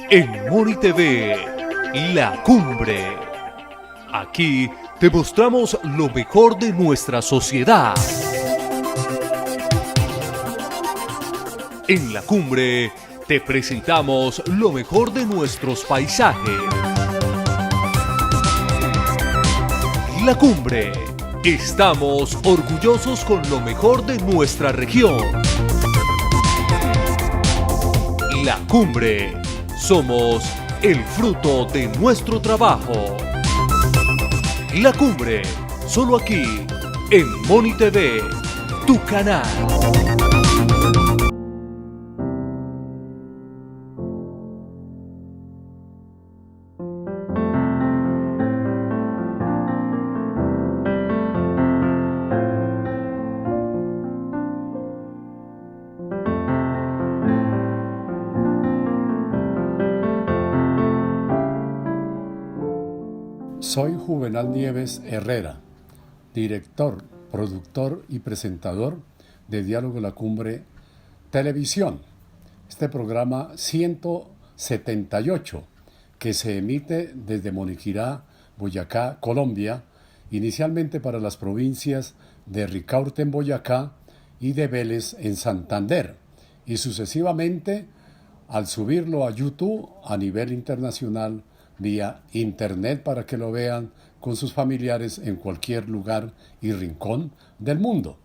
En Moni TV, La Cumbre. Aquí te mostramos lo mejor de nuestra sociedad. En La Cumbre te presentamos lo mejor de nuestros paisajes. La Cumbre. Estamos orgullosos con lo mejor de nuestra región. La Cumbre. Somos el fruto de nuestro trabajo. La Cumbre. Solo aquí, en Moni TV, tu canal. Soy Juvenal Nieves Herrera, director, productor y presentador de Diálogo La Cumbre Televisión. Este programa 178 que se emite desde Moniquirá, Boyacá, Colombia, inicialmente para las provincias de Ricaurte en Boyacá y de Vélez en Santander, y sucesivamente al subirlo a YouTube a nivel internacional vía internet para que lo vean con sus familiares en cualquier lugar y rincón del mundo.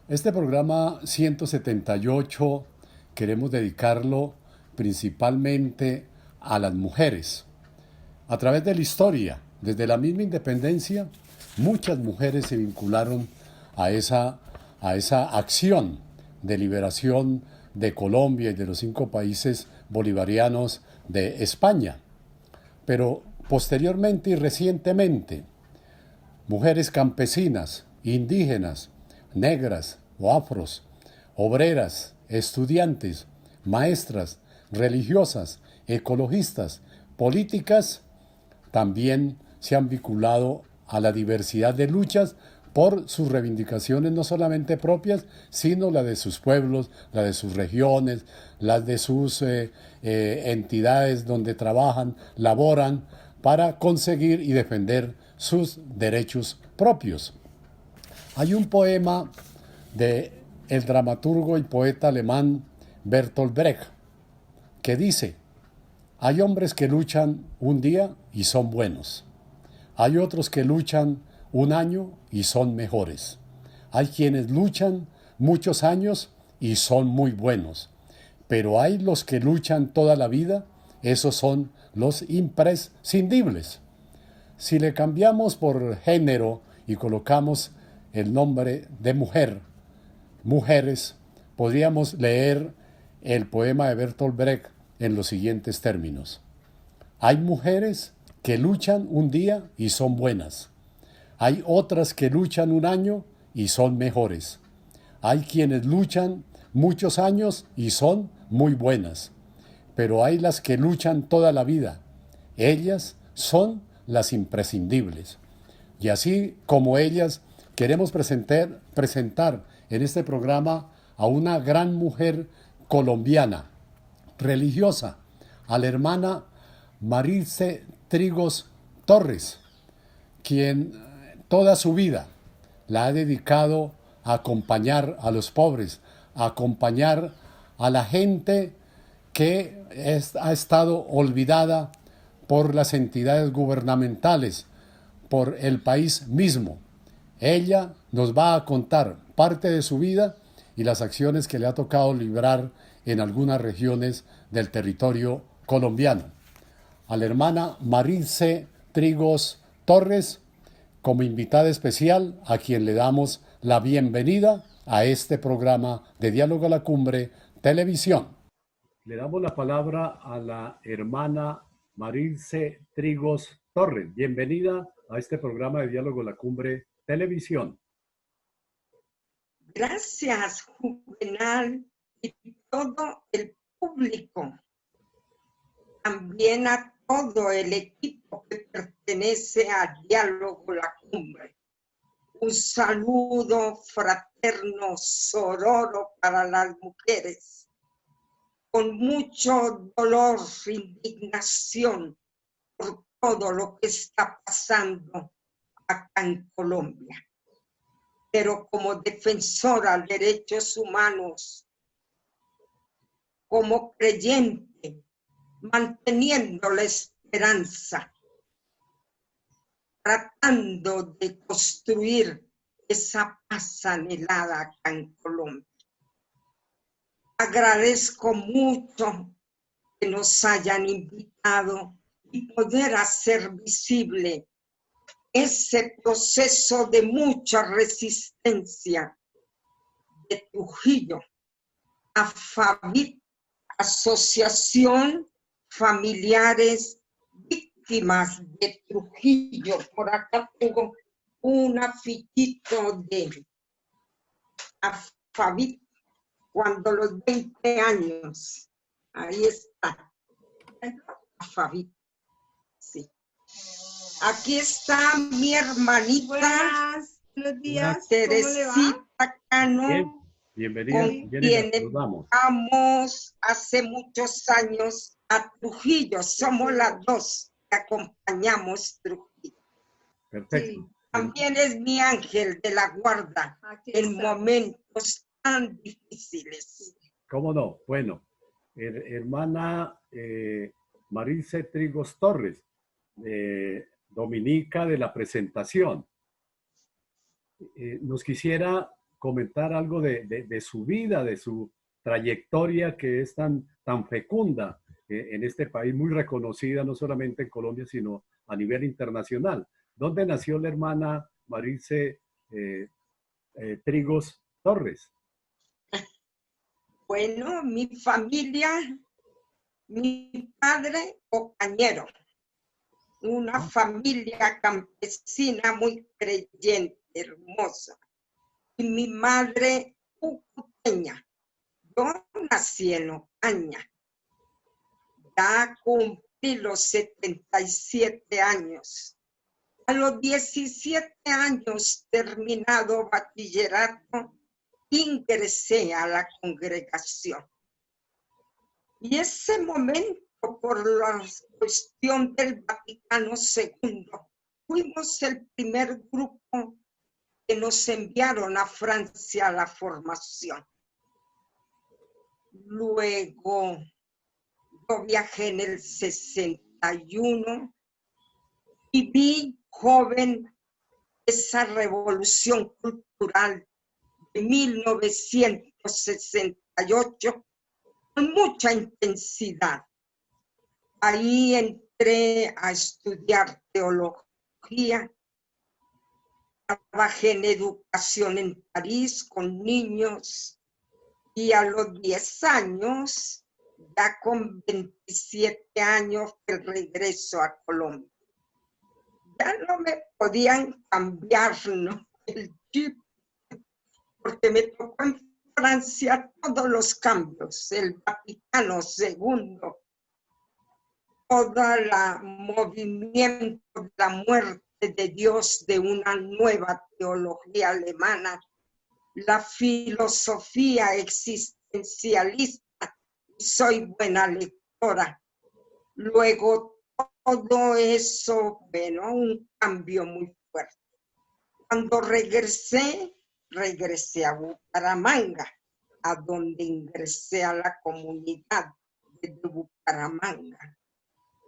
Este programa 178 queremos dedicarlo principalmente a las mujeres. A través de la historia, desde la misma independencia, muchas mujeres se vincularon a esa acción de liberación de Colombia y de los 5 países bolivarianos de España. Pero posteriormente y recientemente, mujeres campesinas, indígenas, negras o afros, obreras, estudiantes, maestras, religiosas, ecologistas, políticas, también se han vinculado a la diversidad de luchas por sus reivindicaciones no solamente propias, sino la de sus pueblos, la de sus regiones, las de sus entidades donde trabajan, laboran para conseguir y defender sus derechos propios. Hay un poema de el dramaturgo y poeta alemán Bertolt Brecht que dice: hay hombres que luchan un día y son buenos. Hay otros que luchan un año y son mejores. Hay quienes luchan muchos años y son muy buenos. Pero hay los que luchan toda la vida, esos son los imprescindibles. Si le cambiamos por género y colocamos el nombre de mujer, mujeres, podríamos leer el poema de Bertolt Brecht en los siguientes términos. Hay mujeres que luchan un día y son buenas. Hay otras que luchan un año y son mejores. Hay quienes luchan muchos años y son muy buenas. Pero hay las que luchan toda la vida. Ellas son las imprescindibles. Y así como ellas, queremos presentar en este programa a una gran mujer colombiana, religiosa, a la hermana Marilce Trigos Torres, quien toda su vida la ha dedicado a acompañar a los pobres, a acompañar a la gente que ha estado olvidada por las entidades gubernamentales, por el país mismo. Ella nos va a contar parte de su vida y las acciones que le ha tocado librar en algunas regiones del territorio colombiano. A la hermana Marilce Trigos Torres, como invitada especial, a quien le damos la bienvenida a este programa de Diálogo a la Cumbre Televisión. Le damos la palabra a la hermana Marilce Trigos Torres. Bienvenida a este programa de Diálogo a la Cumbre Televisión. Gracias, Juvenal, y todo el público. También a todo el equipo que pertenece a Diálogo La Cumbre. Un saludo fraterno, sororo para las mujeres. con mucho dolor, indignación por todo lo que está pasando acá en Colombia. Pero como defensora de derechos humanos, como creyente, manteniendo la esperanza, tratando de construir esa paz anhelada acá en Colombia. Agradezco mucho que nos hayan invitado y poder hacer visible ese proceso de mucha resistencia de Trujillo, AFAVIT, Asociación Familiares Víctimas de Trujillo. Por acá tengo un afichito de AFAVIT cuando los 20 años. Ahí está. AFAVIT. Sí. Aquí está mi hermanita. Buenos días. Teresita Cano. Bien, bienvenida, Con quien saludamos. vamos hace muchos años a Trujillo. Somos las dos que acompañamos Trujillo. Perfecto. Sí. También es mi ángel de la guarda en momentos tan difíciles. ¿Cómo no? Bueno, hermana Marilce Trigos Torres, dominica de la presentación. Nos quisiera comentar algo de su vida, de su trayectoria que es tan fecunda en este país, muy reconocida no solamente en Colombia, sino a nivel internacional. ¿Dónde nació la hermana Marilce Trigos Torres? Bueno, mi familia, mi padre Ocañero, una familia campesina muy creyente, hermosa. Y mi madre cucuteña. Yo nací en Ocaña. Ya cumplí los 77 años. A los 17 años, terminado bachillerato, ingresé a la congregación. Y ese momento, por la cuestión del Vaticano II, fuimos el primer grupo que nos enviaron a Francia a la formación. Luego, yo viajé en el 61 y vi joven esa revolución cultural de 1968 con mucha intensidad. Ahí entré a estudiar teología, trabajé en educación en París con niños y a los 10 años, ya con 27 años, el regreso a Colombia. Ya no me podían cambiar, ¿no?, el chip, porque me tocó en Francia todos los cambios, el Vaticano II, todo el movimiento de la muerte de Dios, de una nueva teología alemana, la filosofía existencialista, y soy buena lectora. Luego todo eso, bueno, un cambio muy fuerte. Cuando regresé a Bucaramanga, a donde ingresé a la comunidad de Bucaramanga.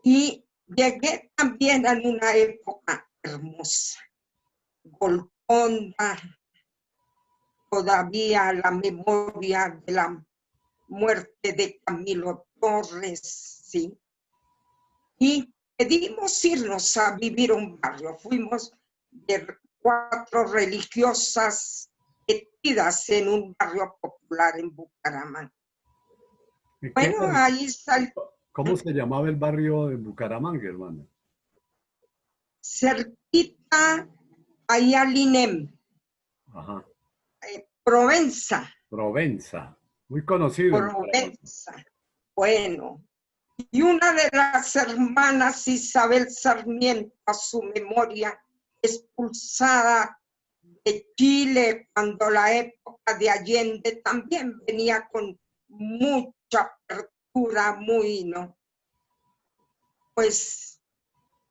Y llegué también en una época hermosa, Golconda, todavía la memoria de la muerte de Camilo Torres, ¿sí? Y pedimos irnos a vivir a un barrio. Fuimos de 4 religiosas metidas en un barrio popular en Bucaramanga. Bueno, ahí está. ¿Cómo se llamaba el barrio de Bucaramanga, hermano? Cerquita, ahí al INEM. Ajá. Provenza. Provenza, muy conocido. Provenza. Bueno, y una de las hermanas, Isabel Sarmiento, a su memoria, expulsada de Chile cuando la época de Allende, también venía con mucha dura, muy, ¿no? Pues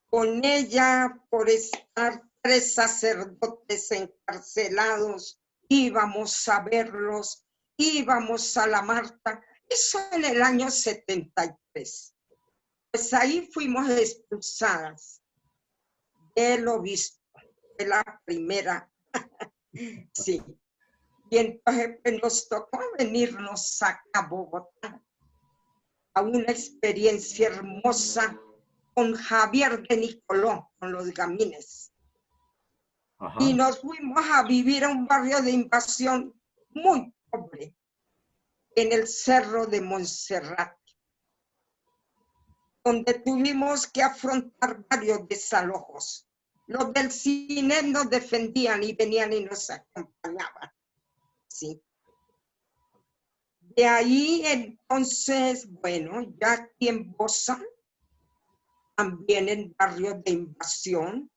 con ella, por estar 3 sacerdotes encarcelados, íbamos a verlos, íbamos a la Marta, eso en el año 73. Pues ahí fuimos expulsadas del obispo, de la primera, sí. Y entonces pues, nos tocó venirnos acá a Bogotá a una experiencia hermosa con Javier de Nicoló, con los gamines. Ajá. Y nos fuimos a vivir a un barrio de invasión muy pobre, en el Cerro de Montserrat, donde tuvimos que afrontar varios desalojos. Los del cine nos defendían y venían y nos acompañaban. Sí. De ahí entonces, bueno, ya aquí en Bosa, también en barrios de invasión,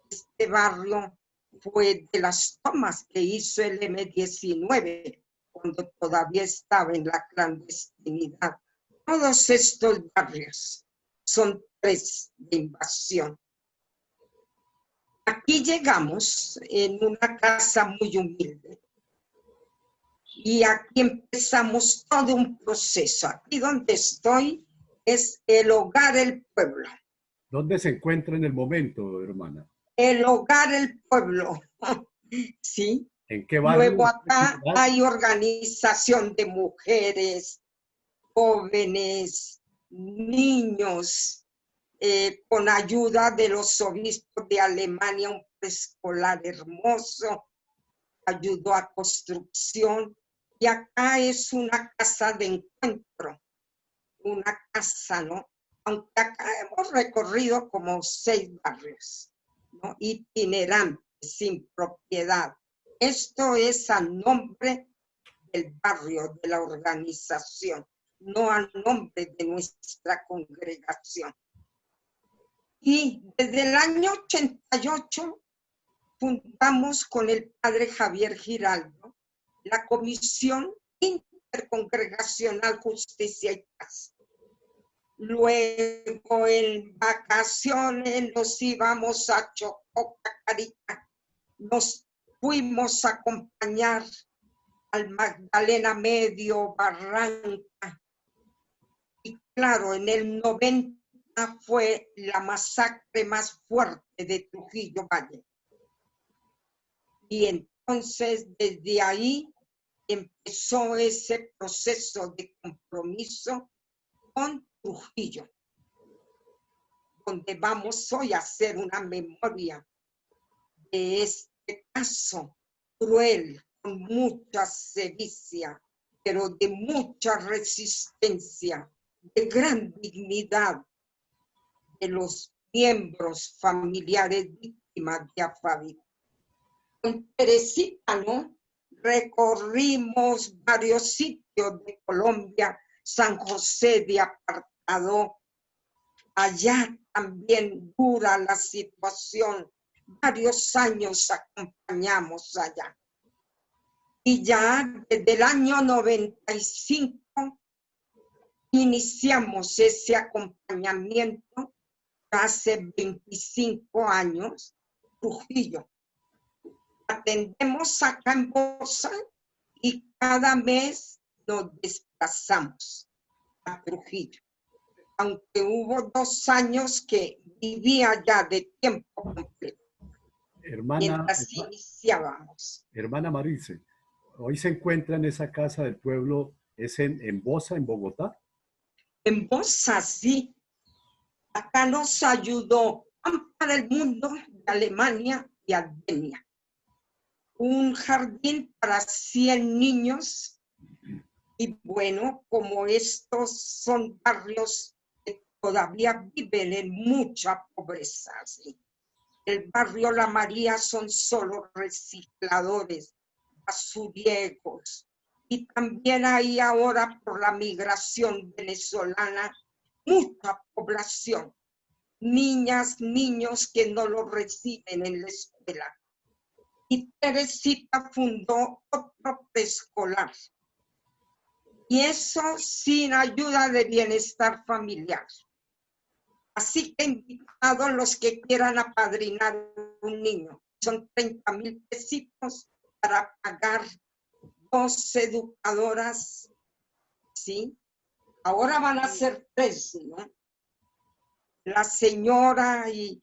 este barrio fue de las tomas que hizo el M-19, cuando todavía estaba en la clandestinidad. Todos estos barrios son 3 de invasión. Aquí llegamos en una casa muy humilde y aquí empezamos todo un proceso. Aquí donde estoy es el Hogar El Pueblo. ¿Dónde se encuentra en el momento, hermana? El Hogar El Pueblo, ¿sí? ¿En qué barrio? Luego acá hay organización de mujeres, jóvenes, niños, con ayuda de los obispos de Alemania, un preescolar hermoso, ayudó a construcción. Y acá es una casa de encuentro, una casa, ¿no? Aunque acá hemos recorrido como 6 barrios, ¿no? Itinerantes, sin propiedad. Esto es a nombre del barrio, de la organización, no a nombre de nuestra congregación. Y desde el año 88 fundamos con el padre Javier Giraldo la Comisión Intercongregacional Justicia y Paz. Luego en vacaciones nos íbamos a Chocó, Cacarita, nos fuimos a acompañar al Magdalena Medio, Barranca. Y claro, en el 90 fue la masacre más fuerte de Trujillo Valle. Y entonces desde ahí empezó ese proceso de compromiso con Trujillo, donde vamos hoy a hacer una memoria de este caso cruel, con mucha sevicia, pero de mucha resistencia, de gran dignidad de los miembros familiares víctimas de Afavit. Con Teresita, ¿no? Recorrimos varios sitios de Colombia, San José de Apartadó. Allá también dura la situación. Varios años acompañamos allá. Y ya desde el año 95 iniciamos ese acompañamiento. Hace 25 años, Trujillo. Atendemos acá en Bosa y cada mes nos desplazamos a Trujillo. Aunque hubo 2 años que vivía ya de tiempo completo. Mientras iniciábamos. Hermana Marice, hoy se encuentra en esa casa del pueblo, ¿es en Bosa, en Bogotá? En Bosa, sí. Acá nos ayudó para el Mundo de Alemania y Albania. Un jardín para 100 niños. Y bueno, como estos son barrios que todavía viven en mucha pobreza, ¿sí? El barrio La María son solo recicladores, basuriegos. Y también hay ahora por la migración venezolana mucha población. Niñas, niños que no lo reciben en la escuela. Y Teresita fundó otro preescolar. Y eso sin ayuda de bienestar familiar. Así que invitado a los que quieran apadrinar un niño. Son 30,000 pesitos para pagar 2 educadoras, ¿sí? Ahora van a ser 3, ¿no? La señora y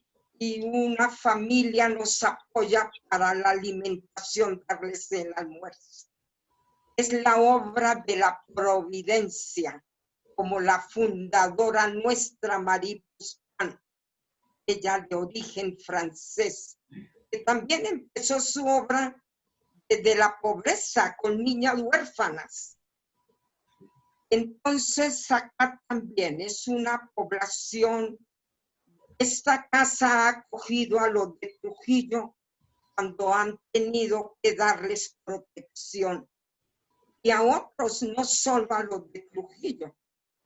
una familia nos apoya para la alimentación, darles el almuerzo. Es la obra de la providencia, como la fundadora nuestra Marie Buspan, ella de origen francés, que también empezó su obra desde la pobreza con niñas huérfanas. Entonces acá también es una población. Esta casa ha acogido a los de Trujillo cuando han tenido que darles protección. Y a otros, no solo a los de Trujillo.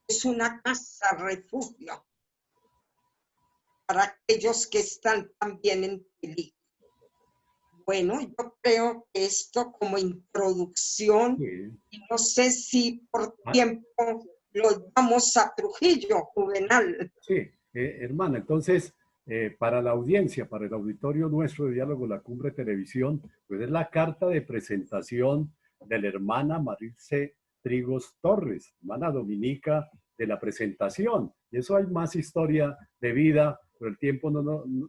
Es una casa refugio para aquellos que están también en peligro. Bueno, yo creo que esto como introducción, Sí. y no sé si por tiempo los vamos a Trujillo, Juvenal. Sí, hermana, entonces, para la audiencia, para el auditorio nuestro de Diálogo La Cumbre Televisión, pues es la carta de presentación de la hermana Marilce Trigos Torres, hermana dominica de la presentación. Y eso hay más historia de vida, pero el tiempo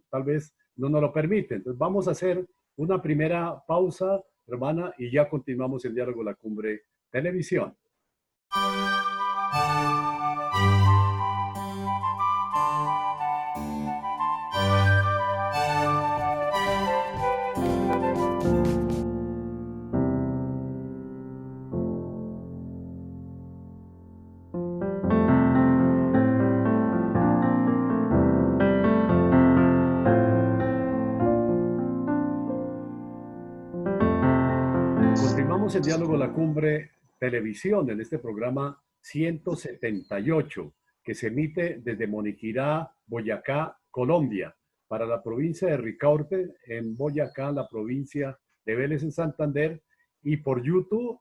tal vez no nos lo permite. Entonces vamos a hacer una primera pausa, hermana, y ya continuamos el Diálogo La Cumbre Televisión. Continuamos el Diálogo La Cumbre Televisión en este programa 178 que se emite desde Moniquirá, Boyacá, Colombia, para la provincia de Ricaurte, en Boyacá, la provincia de Vélez, en Santander, y por YouTube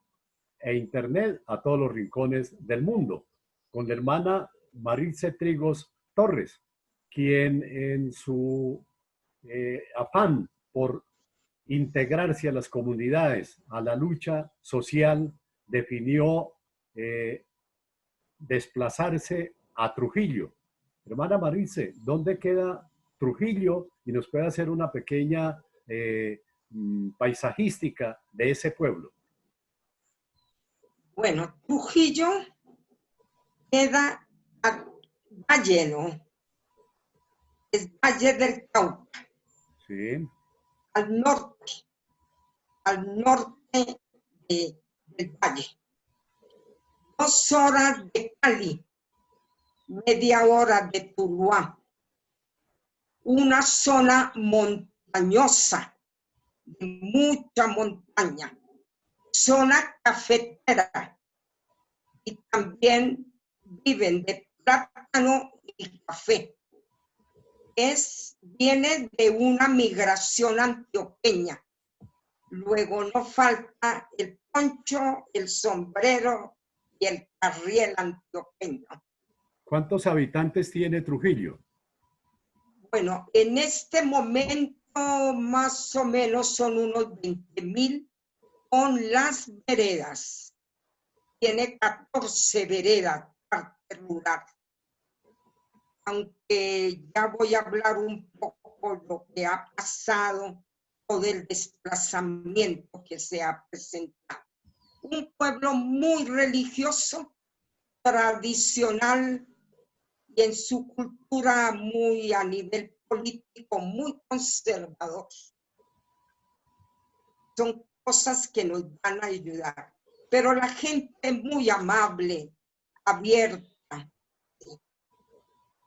e Internet a todos los rincones del mundo, con la hermana Marilce Trigos Torres, quien en su afán por integrarse a las comunidades, a la lucha social, definió desplazarse a Trujillo. Hermana Marilce, ¿dónde queda Trujillo? Y nos puede hacer una pequeña paisajística de ese pueblo. Bueno, Trujillo queda a Valle, ¿no? Es Valle del Cauca. Sí. Al norte del valle. 2 horas de Cali, media hora de Tuluá. Una zona montañosa, de mucha montaña. Zona cafetera. Y también viven de plátano y café. Viene de una migración antioqueña. Luego no falta el poncho, el sombrero y el carriel antioqueño. ¿Cuántos habitantes tiene Trujillo? Bueno, en este momento más o menos son unos 20,000 con las veredas. Tiene 14 veredas, parte rural. Aunque ya voy a hablar un poco de lo que ha pasado o del desplazamiento que se ha presentado. Un pueblo muy religioso, tradicional y en su cultura muy a nivel político, muy conservador. Son cosas que nos van a ayudar. Pero la gente muy amable, abierta.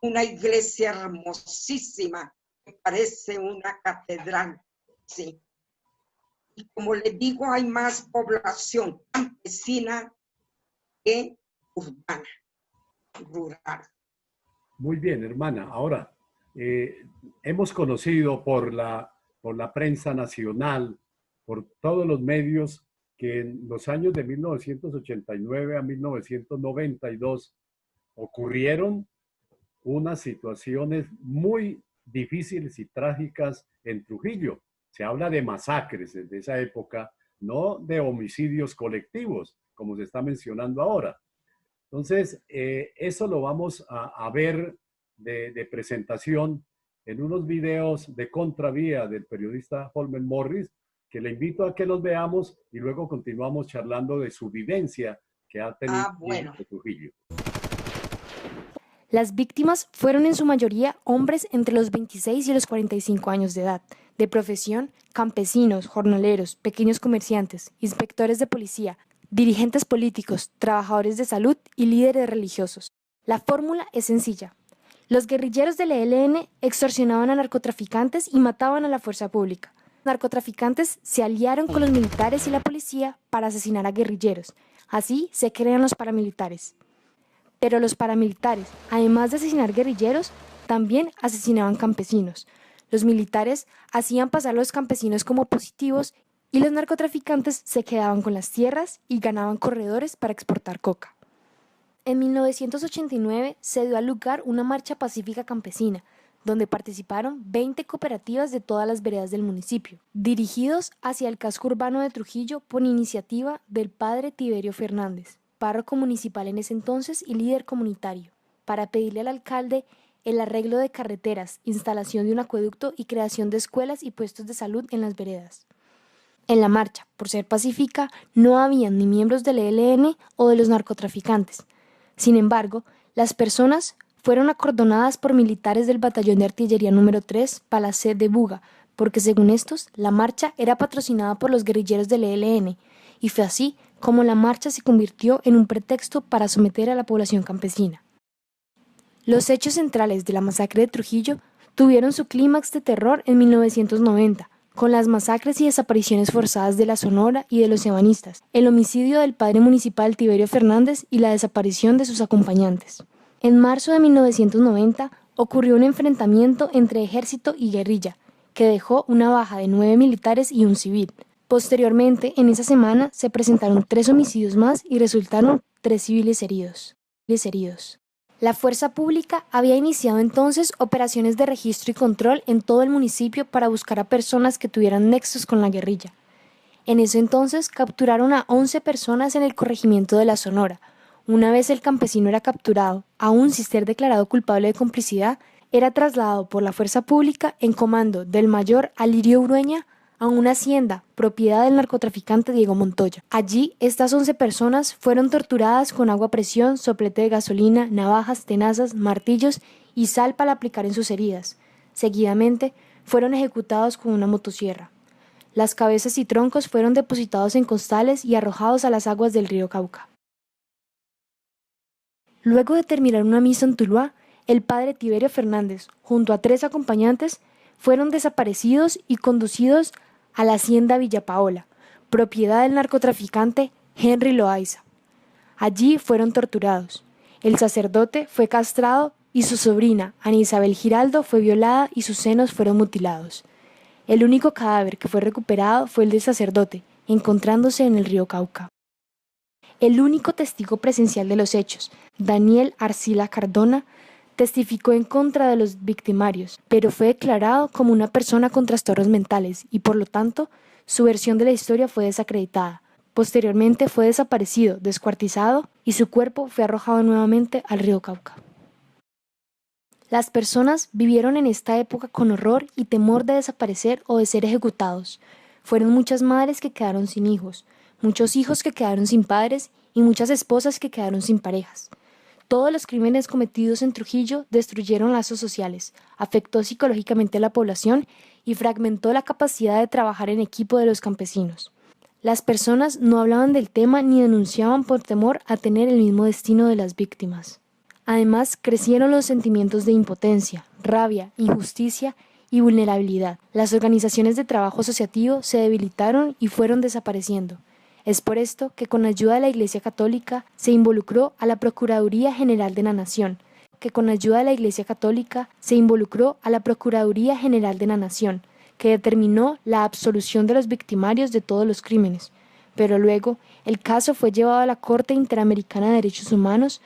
Una iglesia hermosísima que parece una catedral, sí. Y como les digo, hay más población campesina que urbana, rural. Muy bien, hermana. Ahora, hemos conocido por la prensa nacional, por todos los medios, que en los años de 1989 a 1992 ocurrieron unas situaciones muy difíciles y trágicas en Trujillo. Se habla de masacres desde esa época, no de homicidios colectivos, como se está mencionando ahora. Entonces, eso lo vamos a ver de presentación en unos videos de Contravía del periodista Holman Morris, que le invito a que los veamos y luego continuamos charlando de su vivencia que ha tenido Bueno. en Trujillo. Las víctimas fueron en su mayoría hombres entre los 26 y los 45 años de edad, de profesión campesinos, jornaleros, pequeños comerciantes, inspectores de policía, dirigentes políticos, trabajadores de salud y líderes religiosos. La fórmula es sencilla. Los guerrilleros del ELN extorsionaban a narcotraficantes y mataban a la fuerza pública. Los narcotraficantes se aliaron con los militares y la policía para asesinar a guerrilleros. Así se crean los paramilitares. Pero los paramilitares, además de asesinar guerrilleros, también asesinaban campesinos. Los militares hacían pasar a los campesinos como positivos y los narcotraficantes se quedaban con las tierras y ganaban corredores para exportar coca. En 1989 se dio al lugar una marcha pacífica campesina, donde participaron 20 cooperativas de todas las veredas del municipio, dirigidos hacia el casco urbano de Trujillo por iniciativa del padre Tiberio Fernández, párroco municipal en ese entonces y líder comunitario, para pedirle al alcalde el arreglo de carreteras, instalación de un acueducto y creación de escuelas y puestos de salud en las veredas. En la marcha, por ser pacífica, no habían ni miembros del ELN o de los narcotraficantes. Sin embargo, las personas fueron acordonadas por militares del batallón de artillería número 3, Palacet de Buga, porque según estos, la marcha era patrocinada por los guerrilleros del ELN, y fue así como la marcha se convirtió en un pretexto para someter a la población campesina. Los hechos centrales de la masacre de Trujillo tuvieron su clímax de terror en 1990, con las masacres y desapariciones forzadas de la Sonora y de los ebanistas, el homicidio del padre municipal Tiberio Fernández y la desaparición de sus acompañantes. En marzo de 1990 ocurrió un enfrentamiento entre ejército y guerrilla, que dejó una baja de 9 militares y un civil. Posteriormente, en esa semana, se presentaron 3 homicidios más y resultaron 3 civiles heridos. La fuerza pública había iniciado entonces operaciones de registro y control en todo el municipio para buscar a personas que tuvieran nexos con la guerrilla. En ese entonces capturaron a 11 personas en el corregimiento de la Sonora. Una vez el campesino era capturado, aún sin ser declarado culpable de complicidad, era trasladado por la fuerza pública en comando del mayor Alirio Urueña a una hacienda, propiedad del narcotraficante Diego Montoya. Allí, estas 11 personas fueron torturadas con agua a presión, soplete de gasolina, navajas, tenazas, martillos y sal para aplicar en sus heridas. Seguidamente, fueron ejecutados con una motosierra. Las cabezas y troncos fueron depositados en costales y arrojados a las aguas del río Cauca. Luego de terminar una misa en Tuluá, el padre Tiberio Fernández, junto a 3 acompañantes, fueron desaparecidos y conducidos a la hacienda Villa Paola, propiedad del narcotraficante Henry Loaiza. Allí fueron torturados. El sacerdote fue castrado y su sobrina, Ana Isabel Giraldo, fue violada y sus senos fueron mutilados. El único cadáver que fue recuperado fue el del sacerdote, encontrándose en el río Cauca. El único testigo presencial de los hechos, Daniel Arcila Cardona, testificó en contra de los victimarios, pero fue declarado como una persona con trastornos mentales y, por lo tanto, su versión de la historia fue desacreditada. Posteriormente fue desaparecido, descuartizado y su cuerpo fue arrojado nuevamente al río Cauca. Las personas vivieron en esta época con horror y temor de desaparecer o de ser ejecutados. Fueron muchas madres que quedaron sin hijos, muchos hijos que quedaron sin padres y muchas esposas que quedaron sin parejas. Todos los crímenes cometidos en Trujillo destruyeron lazos sociales, afectó psicológicamente a la población y fragmentó la capacidad de trabajar en equipo de los campesinos. Las personas no hablaban del tema ni denunciaban por temor a tener el mismo destino de las víctimas. Además, crecieron los sentimientos de impotencia, rabia, injusticia y vulnerabilidad. Las organizaciones de trabajo asociativo se debilitaron y fueron desapareciendo. Es por esto que con ayuda de la Iglesia Católica se involucró a la Procuraduría General de la Nación, que determinó la absolución de los victimarios de todos los crímenes, pero luego el caso fue llevado a la Corte Interamericana de Derechos Humanos,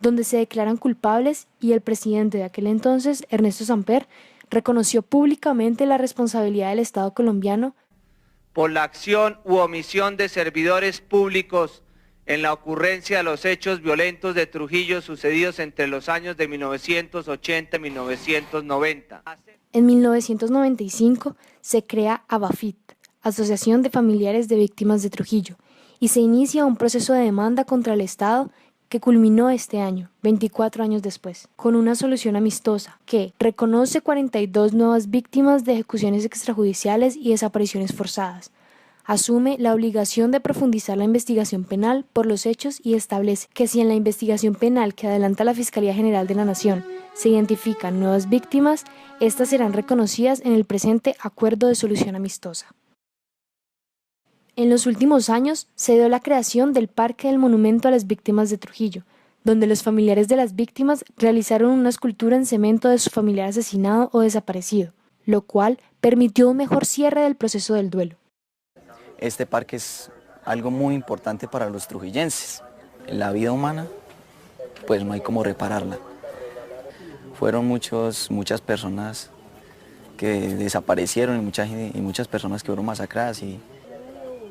donde se declaran culpables y el presidente de aquel entonces, Ernesto Samper, reconoció públicamente la responsabilidad del Estado colombiano por la acción u omisión de servidores públicos en la ocurrencia de los hechos violentos de Trujillo sucedidos entre los años de 1980 y 1990. En 1995 se crea ABAFIT, Asociación de Familiares de Víctimas de Trujillo, y se inicia un proceso de demanda contra el Estado que culminó este año, 24 años después, con una solución amistosa que reconoce 42 nuevas víctimas de ejecuciones extrajudiciales y desapariciones forzadas, asume la obligación de profundizar la investigación penal por los hechos y establece que si en la investigación penal que adelanta la Fiscalía General de la Nación se identifican nuevas víctimas, estas serán reconocidas en el presente Acuerdo de Solución Amistosa. En los últimos años se dio la creación del Parque del Monumento a las Víctimas de Trujillo, donde los familiares de las víctimas realizaron una escultura en cemento de su familiar asesinado o desaparecido, lo cual permitió un mejor cierre del proceso del duelo. Este parque es algo muy importante para los trujillenses. La vida humana, pues no hay cómo repararla. Fueron muchas personas que desaparecieron y muchas personas que fueron masacradas, y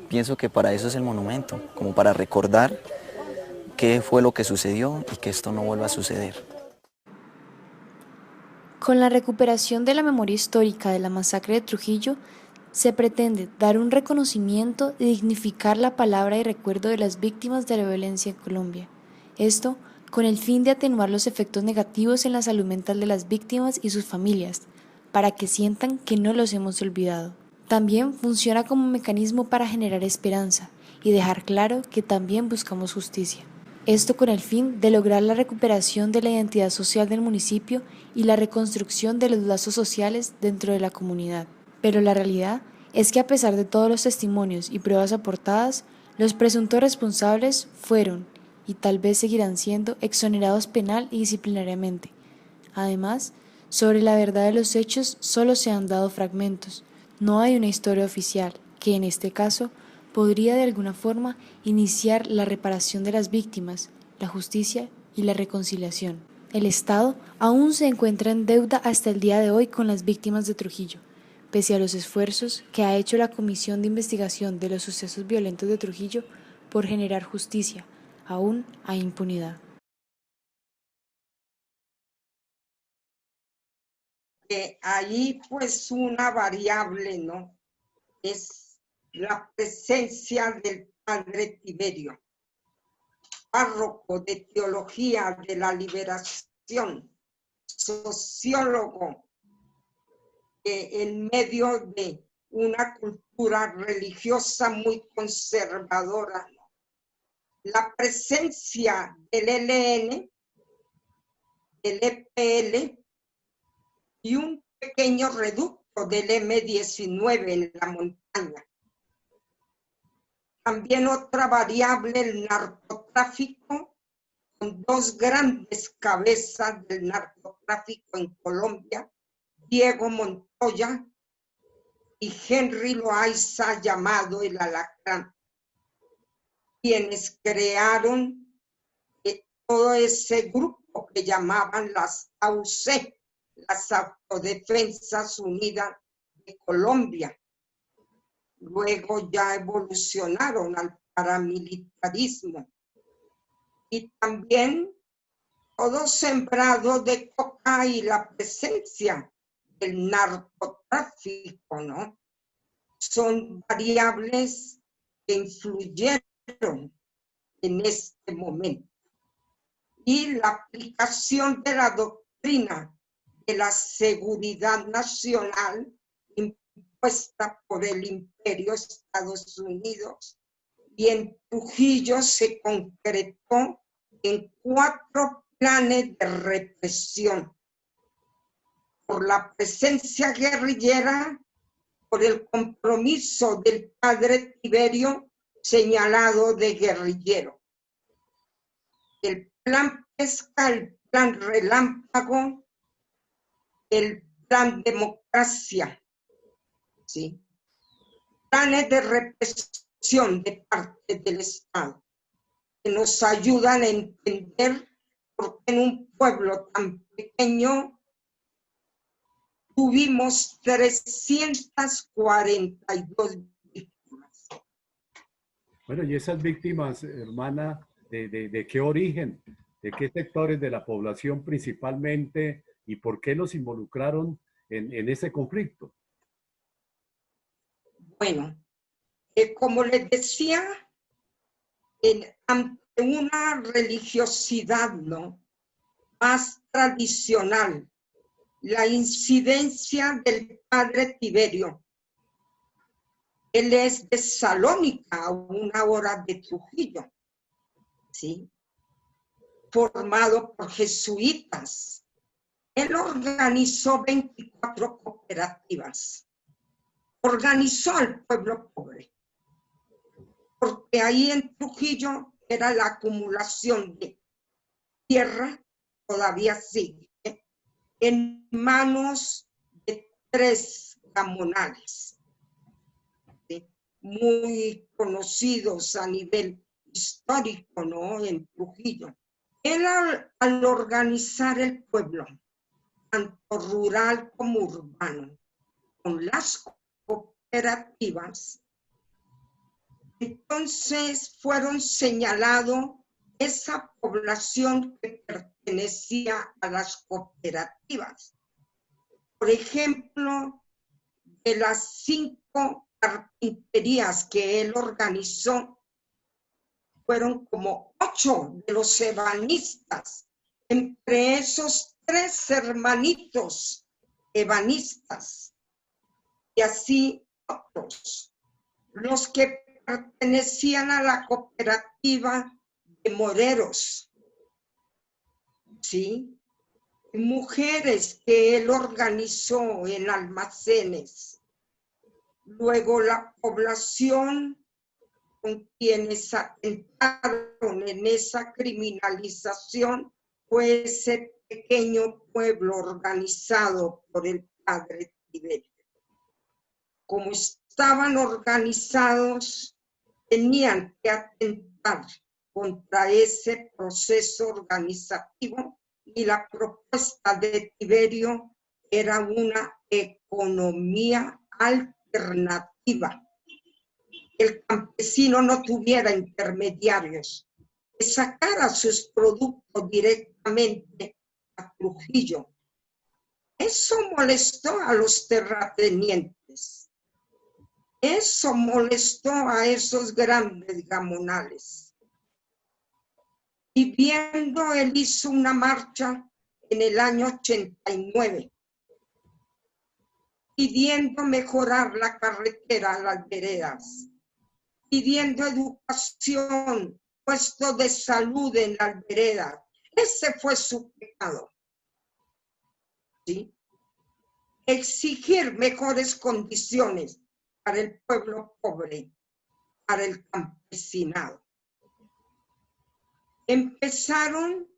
pienso que para eso es el monumento, como para recordar qué fue lo que sucedió y que esto no vuelva a suceder. Con la recuperación de la memoria histórica de la masacre de Trujillo, se pretende dar un reconocimiento y dignificar la palabra y recuerdo de las víctimas de la violencia en Colombia. Esto con el fin de atenuar los efectos negativos en la salud mental de las víctimas y sus familias, para que sientan que no los hemos olvidado. También funciona como mecanismo para generar esperanza y dejar claro que también buscamos justicia. Esto con el fin de lograr la recuperación de la identidad social del municipio y la reconstrucción de los lazos sociales dentro de la comunidad. Pero la realidad es que a pesar de todos los testimonios y pruebas aportadas, los presuntos responsables fueron y tal vez seguirán siendo exonerados penal y disciplinariamente. Además, sobre la verdad de los hechos solo se han dado fragmentos. No hay una historia oficial que, en este caso, podría de alguna forma iniciar la reparación de las víctimas, la justicia y la reconciliación. El Estado aún se encuentra en deuda hasta el día de hoy con las víctimas de Trujillo, pese a los esfuerzos que ha hecho la Comisión de Investigación de los Sucesos Violentos de Trujillo por generar justicia. Aún hay impunidad. Ahí pues una variable, ¿no? Es la presencia del padre Tiberio, párroco de Teología de la Liberación, sociólogo, en medio de una cultura religiosa muy conservadora, ¿no? La presencia del ELN, del EPL y un pequeño reducto del M-19 en la montaña. También otra variable, el narcotráfico, con dos grandes cabezas del narcotráfico en Colombia, Diego Montoya y Henry Loaiza, llamado el Alacrán, quienes crearon todo ese grupo que llamaban las AUC, las Autodefensas Unidas de Colombia. Luego ya evolucionaron al paramilitarismo. Y también todo sembrado de coca y la presencia del narcotráfico, ¿no? Son variables que influyeron en este momento. Y la aplicación de la doctrina de la seguridad nacional impuesta por el Imperio Estados Unidos y en Trujillo se concretó en 4 planes de represión: por la presencia guerrillera, por el compromiso del padre Tiberio señalado de guerrillero, el plan pesca, el plan relámpago, el plan democracia, ¿sí? Planes de represión de parte del Estado, que nos ayudan a entender por qué en un pueblo tan pequeño tuvimos 342 víctimas. Bueno, y esas víctimas, hermana, ¿de qué origen? ¿De qué sectores de la población principalmente? ¿Y por qué los involucraron en ese conflicto? Bueno, como les decía, ante una religiosidad, ¿no?, más tradicional, la incidencia del padre Tiberio. Él es de Salónica, a 1 hora de Trujillo, ¿sí?, formado por jesuitas. Él organizó 24 cooperativas. Organizó al pueblo pobre, porque ahí en Trujillo era la acumulación de tierra, todavía sigue, en manos de 3 gamonales, ¿sí?, muy conocidos a nivel histórico, ¿no?, en Trujillo. Él al organizar el pueblo, tanto rural como urbano, con las cooperativas, entonces fueron señalados esa población que pertenecía a las cooperativas. Por ejemplo, de las 5 carpinterías que él organizó, fueron como 8 de los ebanistas, entre esos 3 hermanitos ebanistas, y así otros, los que pertenecían a la cooperativa de moreros, ¿sí?, mujeres que él organizó en almacenes. Luego la población con quienes atentaron en esa criminalización fue ese pequeño pueblo organizado por el padre Tiberio. Como estaban organizados, tenían que atentar contra ese proceso organizativo, y la propuesta de Tiberio era una economía alternativa. El campesino no tuviera intermediarios, que sacara sus productos directamente a Trujillo. Eso molestó a los terratenientes. Eso molestó a esos grandes gamonales. Y viendo, él hizo una marcha en el año 89, pidiendo mejorar la carretera a las veredas, pidiendo educación, puesto de salud en las veredas. Ese fue su pecado, ¿sí? Exigir mejores condiciones para el pueblo pobre, para el campesinado. Empezaron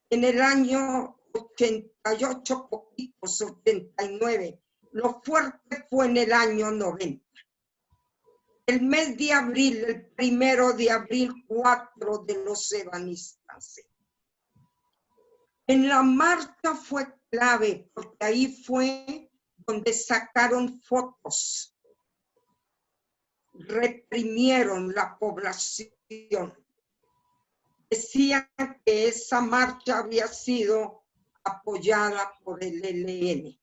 en el año 88, poquitos, 89. Lo fuerte fue en el año 90. El mes de abril, el 1 de abril, 4 de los ebanistas. En la marcha fue clave, porque ahí fue donde sacaron fotos. Reprimieron la población. Decían que esa marcha había sido apoyada por el ELN.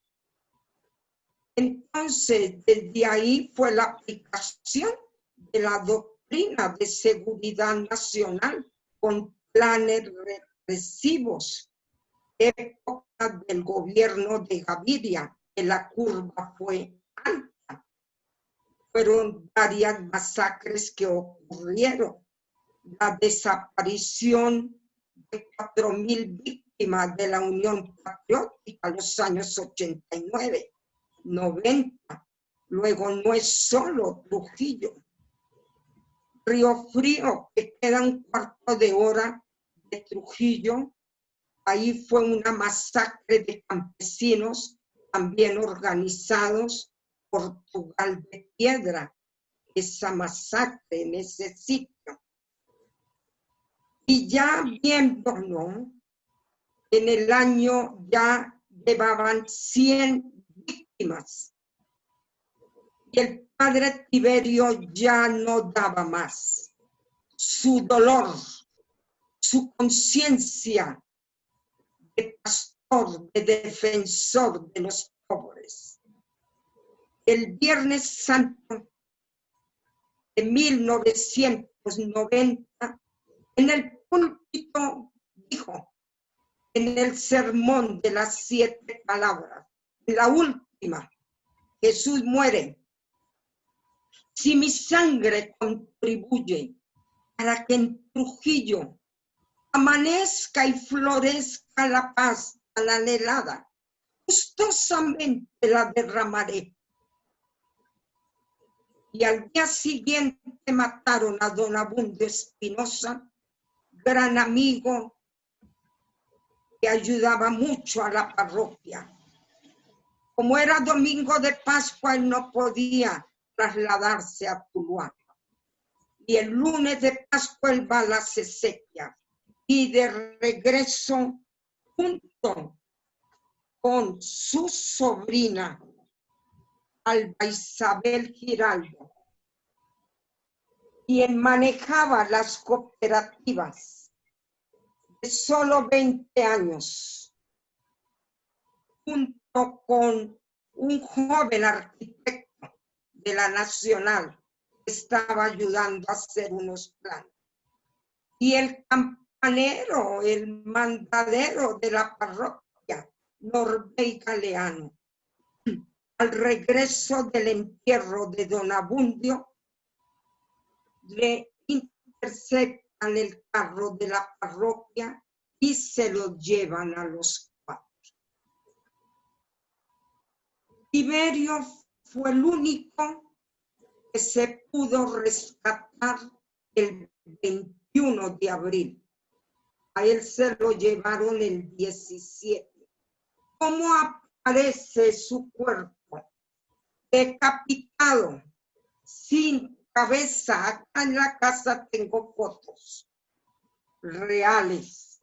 Entonces, desde ahí fue la aplicación de la doctrina de seguridad nacional con planes represivos. Época del gobierno de Gaviria, que la curva fue alta. Fueron varias masacres que ocurrieron. La desaparición de 4,000 víctimas de la Unión Patriótica en los años 89, 90. Luego no es solo Trujillo. Río Frío, que queda 1/4 de hora de Trujillo, ahí fue una masacre de campesinos, también organizados por Portugal de Piedra. esa masacre en ese sitio. Y ya viéndolo, en el año ya llevaban 100 víctimas. Y el padre Tiberio ya no daba más. Su dolor, su conciencia de pastor, de defensor de los pobres. El Viernes Santo de 1990, en el púlpito dijo, en el sermón de las 7 palabras, la última, Jesús muere. Si mi sangre contribuye para que en Trujillo amanezca y florezca la paz tan anhelada, gustosamente la derramaré. Y al día siguiente mataron a don Abundio Espinosa, gran amigo que ayudaba mucho a la parroquia. Como era domingo de Pascua, él no podía trasladarse a Tuluá. Y el lunes de Pascua él va a las exequias. Y de regreso, junto con su sobrina, Alba Isabel Giraldo, quien manejaba las cooperativas de solo 20 años, junto con un joven arquitecto de la Nacional que estaba ayudando a hacer unos planes. Y el campanero, el mandadero de la parroquia, Norbey Galeano, al regreso del entierro de don Abundio, le interceptan el carro de la parroquia y se lo llevan a los 4. Tiberio fue el único que se pudo rescatar el 21 de abril. A él se lo llevaron el 17. ¿Cómo aparece su cuerpo? Decapitado, sin cabeza. Acá en la casa tengo fotos reales.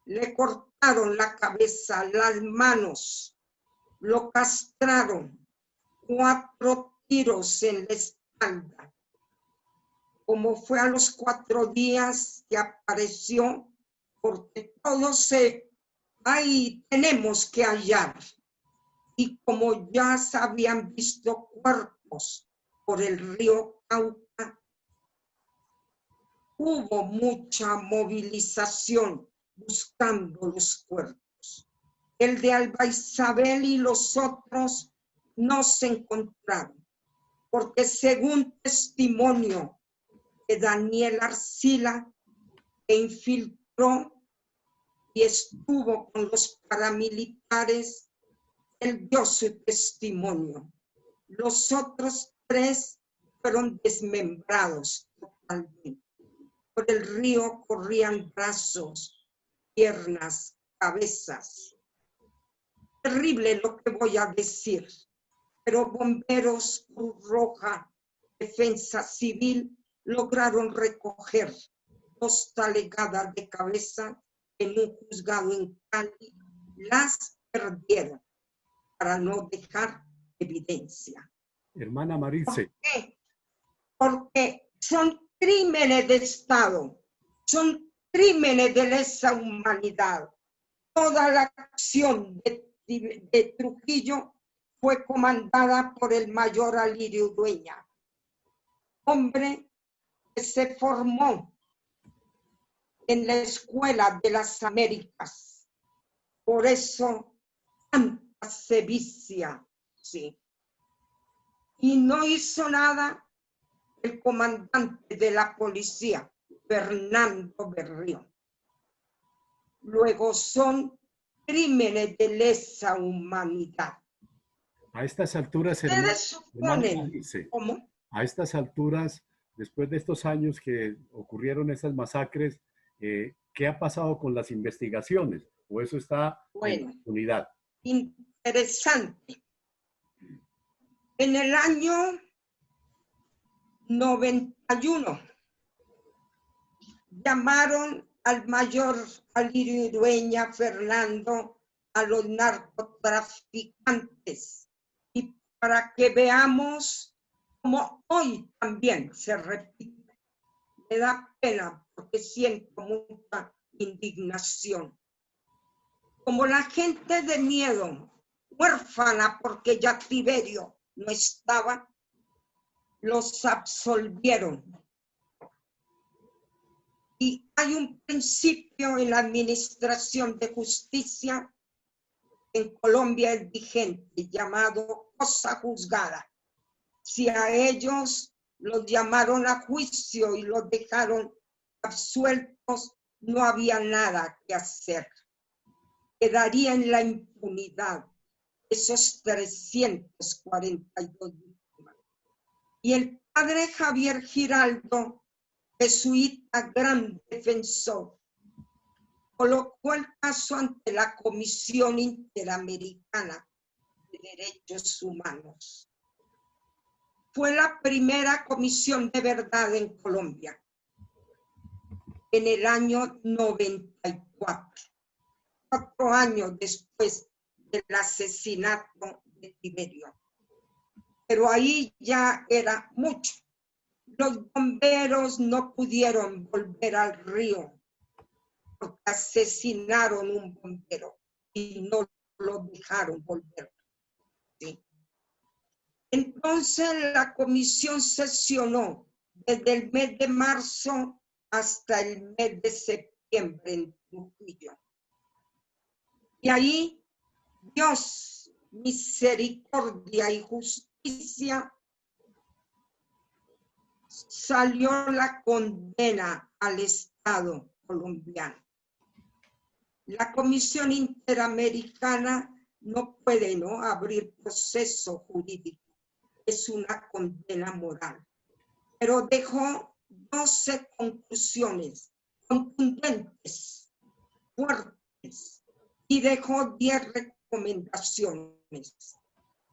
Le cortaron la cabeza, las manos, lo castraron, 4 tiros en la espalda. Como fue a los 4 días que apareció, porque todos ahí tenemos que hallar. Y como ya se habían visto cuerpos por el río Cauca, hubo mucha movilización buscando los cuerpos. El de Alba Isabel y los otros no se encontraron, porque según testimonio de Daniel Arcila, que infiltró y estuvo con los paramilitares, él dio su testimonio. Los otros 3 fueron desmembrados totalmente. Por el río corrían brazos, piernas, cabezas. Terrible lo que voy a decir, pero bomberos, Cruz Roja, Defensa Civil lograron recoger 2 talegadas de cabeza en un juzgado en Cali. Las perdieron para no dejar evidencia. Hermana Maritze. ¿Por qué? Porque son crímenes de Estado, son crímenes de lesa humanidad. Toda la acción de Trujillo fue comandada por el mayor Alirio Dueña, hombre que se formó en la Escuela de las Américas. Por eso, tanta sevicia, sí. Y no hizo nada el comandante de la policía, Fernando Berrío. Luego son crímenes de lesa humanidad. A estas alturas, Ustedes suponen, Maritze, ¿cómo? a estas alturas, después de estos años que ocurrieron esas masacres, ¿qué ha pasado con las investigaciones? ¿O eso está en unidad? Interesante. En el año 91 llamaron al mayor Alirio Urueña Fernando a los narcotraficantes, y para que veamos cómo hoy también se repite. Me da pena porque siento mucha indignación. Como la gente de miedo, huérfana porque ya Tiberio no estaba, los absolvieron. Y hay un principio en la administración de justicia en Colombia es vigente, llamado cosa juzgada. Si a ellos los llamaron a juicio y los dejaron absueltos, no había nada que hacer. Quedaría en la impunidad esos 342 víctimas. Y el padre Javier Giraldo, jesuita gran defensor, colocó el caso ante la Comisión Interamericana de Derechos Humanos. Fue la primera comisión de verdad en Colombia en el año 94, 4 años después del asesinato de Tiberio. Pero ahí ya era mucho. Los bomberos no pudieron volver al río porque asesinaron un bombero y no lo dejaron volver. ¿Sí? Entonces la comisión sesionó desde el mes de marzo hasta el mes de septiembre en Trujillo. Y ahí Dios, misericordia y justicia, salió la condena al Estado colombiano. La Comisión Interamericana no puede abrir proceso jurídico, es una condena moral, pero dejó 12 conclusiones contundentes, fuertes, y dejó 10 recomendaciones.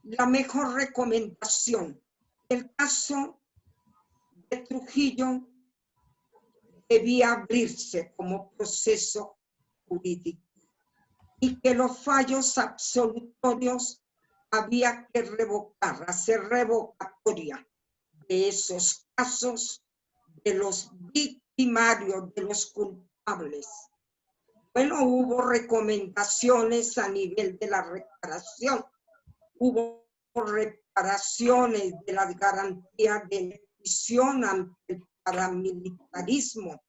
La mejor recomendación, el caso de Trujillo debía abrirse como proceso jurídico y que los fallos absolutorios había que revocar, hacer revocatoria de esos casos, de los victimarios, de los culpables. Bueno, hubo recomendaciones a nivel de la reparación, hubo reparaciones de las garantías de prisión ante el paramilitarismo.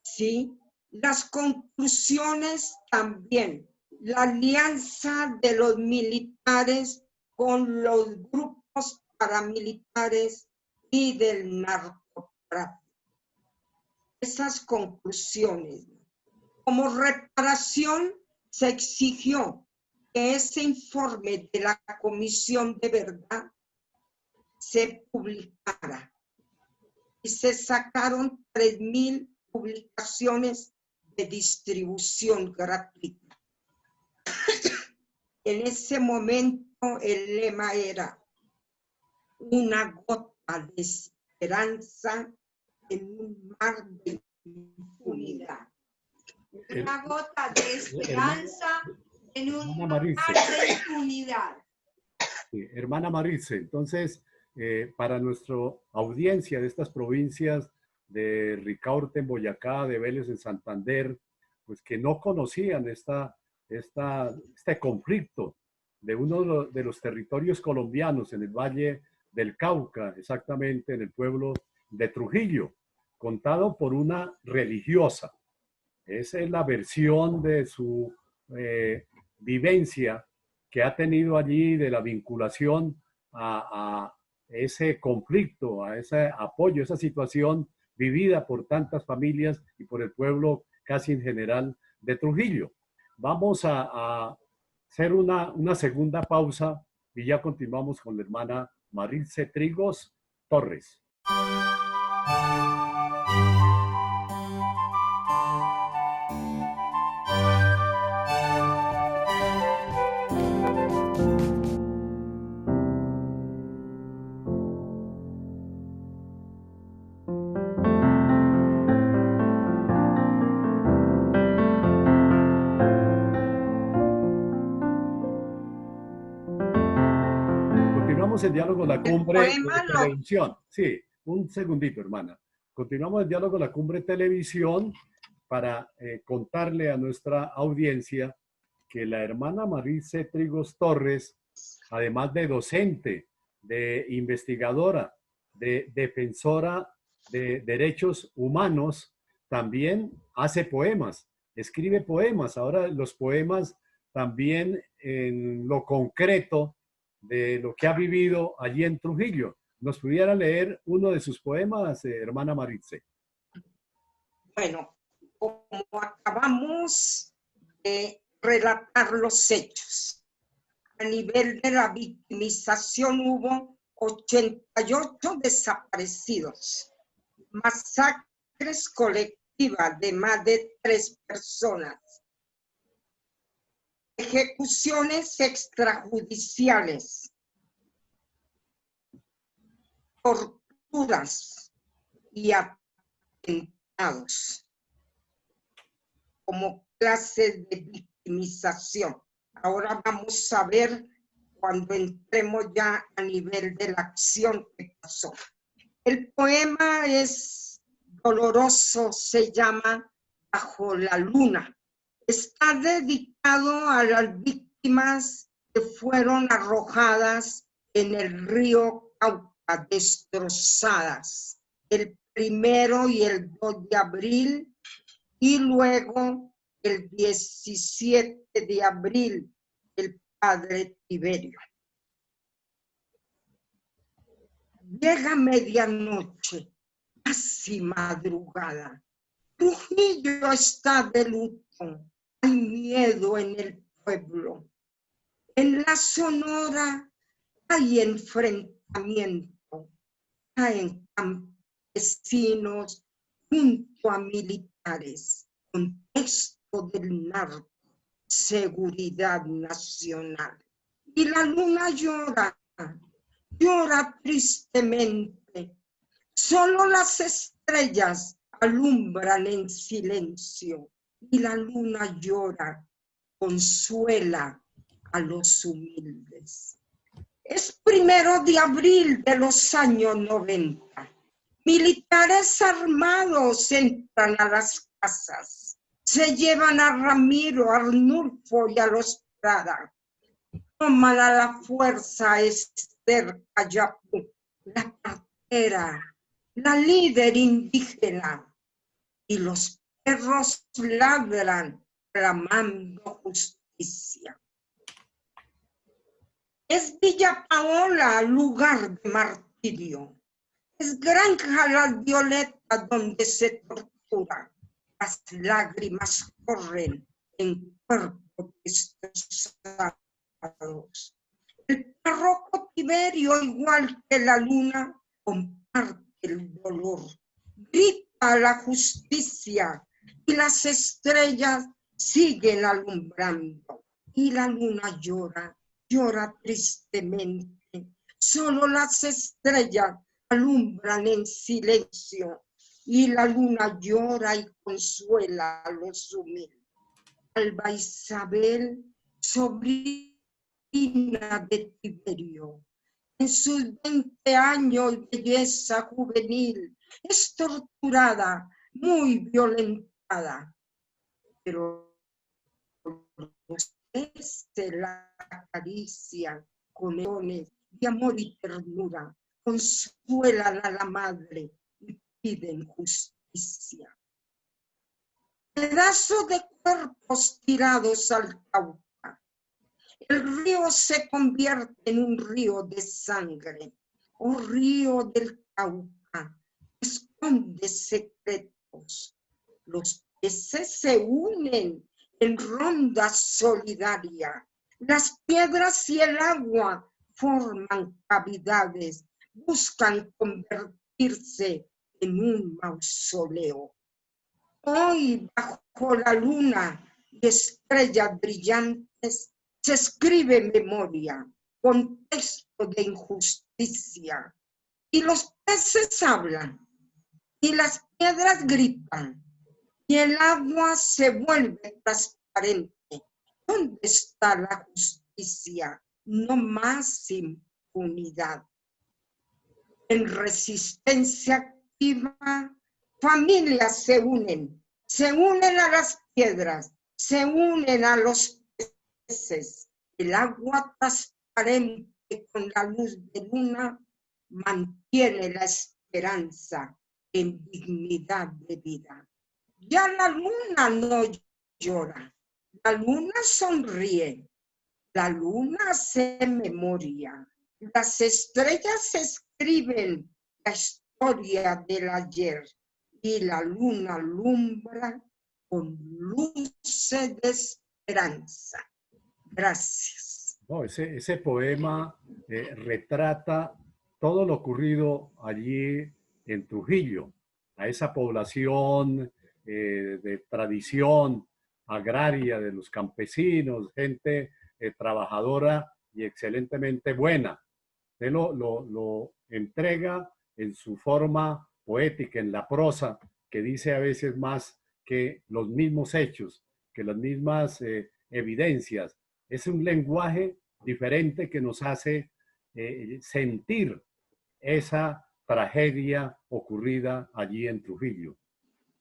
Sí, las conclusiones también, la alianza de los militares con los grupos paramilitares y del narcotráfico. Esas conclusiones. Como reparación se exigió que ese informe de la Comisión de Verdad se publicara y se sacaron 3.000 publicaciones de distribución gratuita. En ese momento el lema era una gota de esperanza en un mar de impunidad. Una gota de esperanza en un mar de impunidad. Sí, hermana Maritze, entonces, para nuestra audiencia de estas provincias de Ricaurte en Boyacá, de Vélez en Santander, pues que no conocían este conflicto de uno de los territorios colombianos en el Valle del Cauca, exactamente en el pueblo de Trujillo, contado por una religiosa. Esa es la versión de su vivencia que ha tenido allí, de la vinculación a ese conflicto, a ese apoyo, esa situación vivida por tantas familias y por el pueblo casi en general de Trujillo. Vamos a hacer una segunda pausa y ya continuamos con la hermana Maritze Trigos Torres. continuamos el diálogo La Cumbre poema de Televisión. Sí, un segundito, hermana. Continuamos el diálogo La Cumbre Televisión para contarle a nuestra audiencia que la hermana Maritze Trigos Torres, además de docente, de investigadora, de defensora de derechos humanos, también hace poemas, escribe poemas. Ahora los poemas también en lo concreto de lo que ha vivido allí en Trujillo. ¿Nos pudiera leer uno de sus poemas, hermana Maritze? Bueno, como acabamos de relatar los hechos, a nivel de la victimización hubo 88 desaparecidos, masacres colectivas de más de 3 personas, ejecuciones extrajudiciales, torturas y atentados como clases de victimización. Ahora vamos a ver cuando entremos ya a nivel de la acción que pasó. El poema es doloroso, se llama Bajo la Luna. Está dedicado a las víctimas que fueron arrojadas en el río Cauca, destrozadas, el 1 y el 2 de abril, y luego el 17 de abril, el padre Tiberio. Llega medianoche, casi madrugada. Trujillo está de luto, hay miedo en el pueblo. En la Sonora hay enfrentamiento, hay campesinos junto a militares, contexto del narco, seguridad nacional. Y la luna llora, llora tristemente. Solo las estrellas alumbran en silencio y la luna llora, consuela a los humildes. Es 1 de abril de los años 90. Militares armados entran a las casas. Se llevan a Ramiro, a Arnulfo y a los Prada. Toman a la fuerza a Esther Cayapú, la partera, la líder indígena. Y los perros ladran clamando justicia. Es Villa Paola lugar de martirio. Es Granja Las Violetas donde se tortura. Las lágrimas corren en cuerpos destrozados. El párroco Tiberio, igual que la luna, comparte el dolor. Grita a la justicia y las estrellas siguen alumbrando. Y la luna llora, llora tristemente. Solo las estrellas alumbran en silencio y la luna llora y consuela a los humildes. Alba Isabel, sobrina de Tiberio, en sus 20 años belleza juvenil, es torturada, muy violentada, pero se la acaricia con leones de amor y ternura, consuela a la madre y piden justicia. Pedazos de cuerpos tirados al Cauca. El río se convierte en un río de sangre. Oh río del Cauca, esconde secretos. Los peces se unen en ronda solidaria. Las piedras y el agua forman cavidades, buscan convertirse en un mausoleo. Hoy, bajo la luna y estrellas brillantes, se escribe memoria, contexto de injusticia. Y los peces hablan, y las piedras gritan, y el agua se vuelve transparente. ¿Dónde está la justicia? No más impunidad. En resistencia activa, familias se unen a las piedras, se unen a los peces. El agua transparente con la luz de luna mantiene la esperanza en dignidad de vida. Ya la luna no llora, la luna sonríe, la luna hace memoria. Las estrellas escriben la historia del ayer y la luna alumbra con luces de esperanza. Gracias. No, ese poema retrata todo lo ocurrido allí en Trujillo, a esa población de tradición agraria de los campesinos, gente trabajadora y excelentemente buena. Usted lo entrega en su forma poética, en la prosa, que dice a veces más que los mismos hechos, que las mismas evidencias. Es un lenguaje diferente que nos hace sentir esa tragedia ocurrida allí en Trujillo.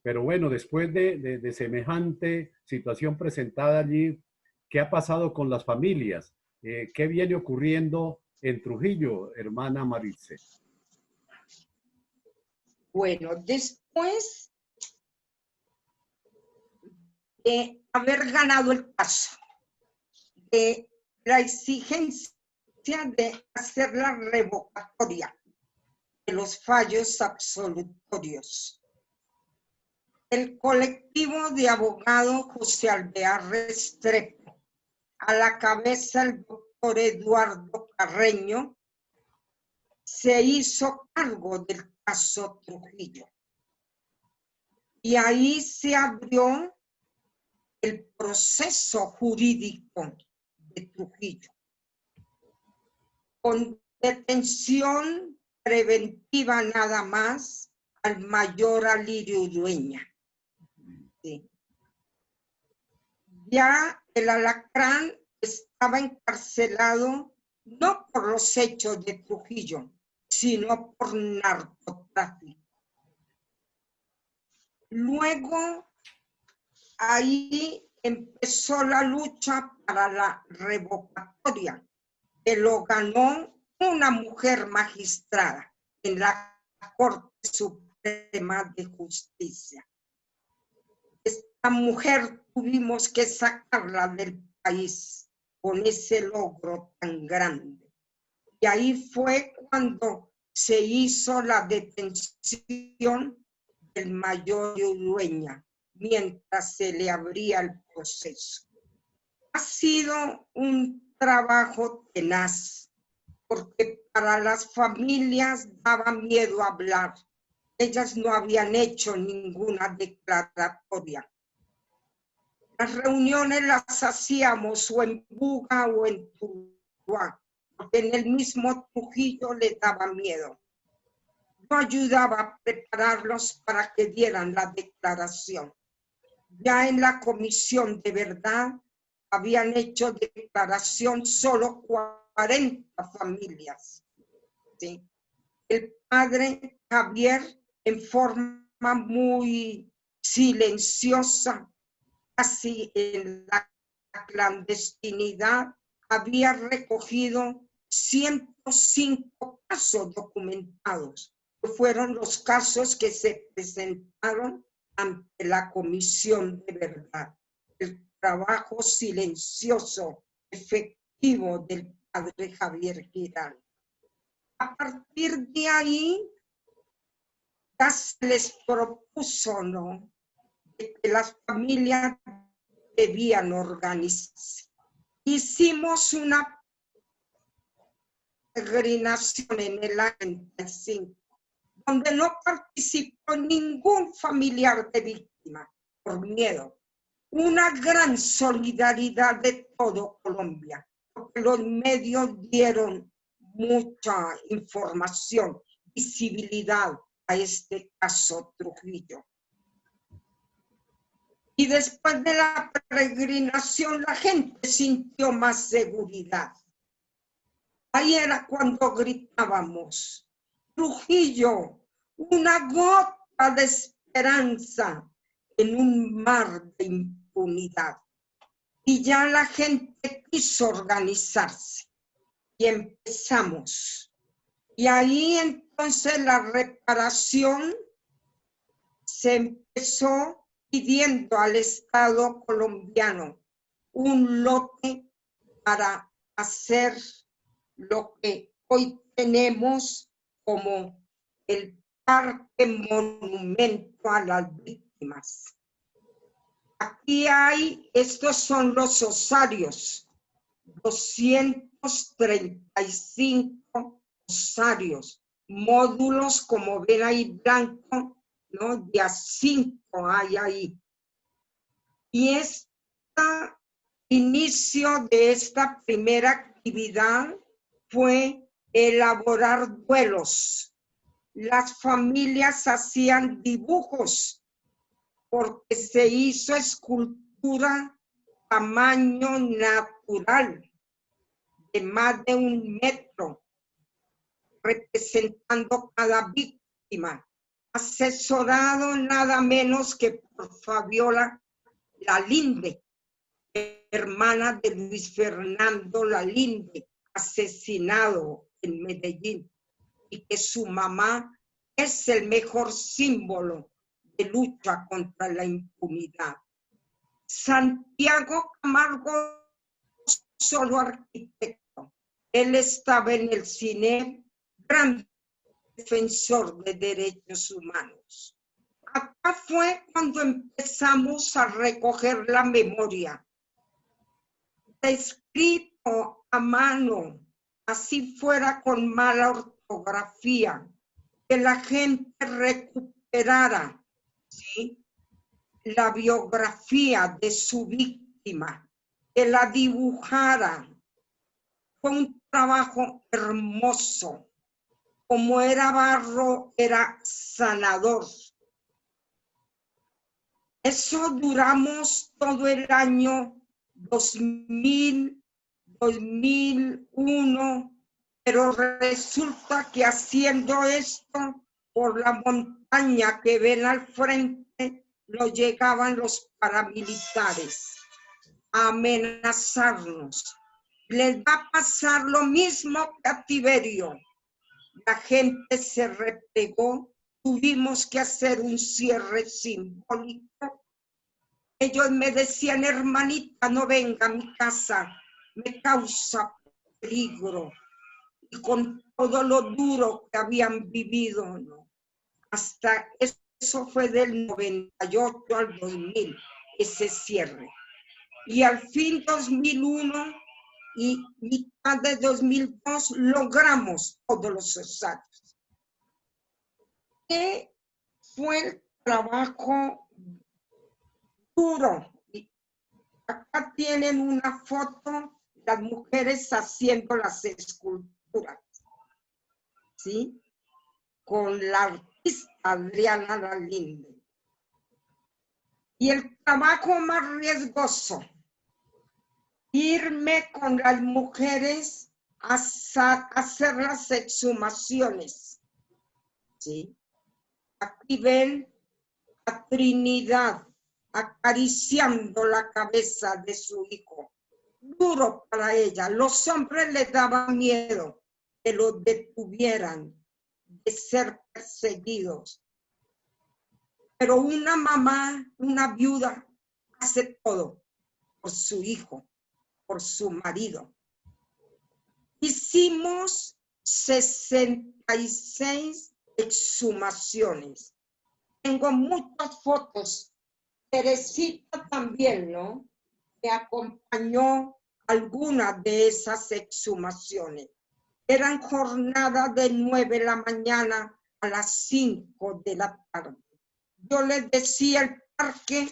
Pero bueno, después de semejante situación presentada allí, ¿qué ha pasado con las familias? ¿Qué viene ocurriendo en Trujillo, hermana Maritze? Bueno, después de haber ganado el caso, de la exigencia de hacer la revocatoria de los fallos absolutorios, el colectivo de abogado José Alvear Restrepo, a la cabeza el doctor Eduardo Carreño, se hizo cargo del caso Trujillo. Y ahí se abrió el proceso jurídico de Trujillo, con detención preventiva nada más al mayor Alirio Urueña. Sí. Ya el Alacrán estaba encarcelado no por los hechos de Trujillo, sino por narcotráfico. Luego, ahí empezó la lucha para la revocatoria, que lo ganó una mujer magistrada en la Corte Suprema de Justicia. Esta mujer tuvimos que sacarla del país con ese logro tan grande. Y ahí fue cuando se hizo la detención del mayor Urueña, mientras se le abría el proceso. Ha sido un trabajo tenaz, porque para las familias daba miedo hablar. Ellas no habían hecho ninguna declaratoria. Las reuniones las hacíamos o en Buga o en Tuluá, porque en el mismo Trujillo les daba miedo. Yo ayudaba a prepararlos para que dieran la declaración. Ya en la comisión de verdad habían hecho declaración solo 40 familias. ¿Sí? El padre Javier, en forma muy silenciosa, casi en la clandestinidad, había recogido 105 casos documentados, que fueron los casos que se presentaron ante la comisión de verdad. El trabajo silencioso, efectivo del padre Javier Giralt. A partir de ahí, ya se les propuso, ¿no?, de que las familias debían organizarse. Hicimos una peregrinación en el año 35, donde no participó ningún familiar de víctima por miedo. Una gran solidaridad de todo Colombia, porque los medios dieron mucha información, visibilidad a este caso Trujillo. Y después de la peregrinación la gente sintió más seguridad. Ahí era cuando gritábamos, Trujillo, una gota de esperanza en un mar de impunidad. Y ya la gente quiso organizarse y empezamos. Y ahí entonces la reparación se empezó pidiendo al Estado colombiano un lote para hacer lo que hoy tenemos como el Parque Monumento a las Víctimas. Aquí hay, estos son los osarios, 235 osarios, módulos, como ven ahí blanco, ¿no? De a 5 hay ahí. Y este inicio de esta primera actividad fue elaborar duelos. Las familias hacían dibujos porque se hizo escultura tamaño natural de más de 1 metro, representando cada víctima, asesorado nada menos que por Fabiola Lalinde, hermana de Luis Fernando Lalinde, asesinado en Medellín, y que su mamá es el mejor símbolo de lucha contra la impunidad. Santiago Camargo, solo arquitecto, él estaba en el cine, gran defensor de derechos humanos. Acá fue cuando empezamos a recoger la memoria. Escrito a mano, así fuera con mala ortografía, que la gente recuperara, ¿sí?, la biografía de su víctima, que la dibujara. Fue un trabajo hermoso. Como era barro, era sanador. Eso duramos todo el año 2000, 2001, pero resulta que haciendo esto por la montaña que ven al frente, no llegaban los paramilitares a amenazarnos. Les va a pasar lo mismo que a Tiberio. La gente se replegó, tuvimos que hacer un cierre simbólico. Ellos me decían, hermanita, no venga a mi casa, me causa peligro. Y con todo lo duro que habían vivido, ¿no? Hasta eso fue del 98 al 2000, ese cierre. Y al fin 2001 y mitad de 2002 logramos todos los osarios. ¿Qué fue el trabajo duro? Acá tienen una foto, las mujeres haciendo las esculturas, ¿sí? Con la artista Adriana Lalinde. Y el trabajo más riesgoso, irme con las mujeres a hacer las exhumaciones, ¿sí? Aquí ven a Trinidad acariciando la cabeza de su hijo. Duro para ella. Los hombres le daban miedo que lo detuvieran de ser perseguidos. Pero una mamá, una viuda, hace todo por su hijo, por su marido. Hicimos 66 exhumaciones. Tengo muchas fotos. Teresita también, ¿no? Me acompañó algunas de esas exhumaciones. Eran jornadas de 9 de la mañana a las 5 de la tarde. Yo les decía, el parque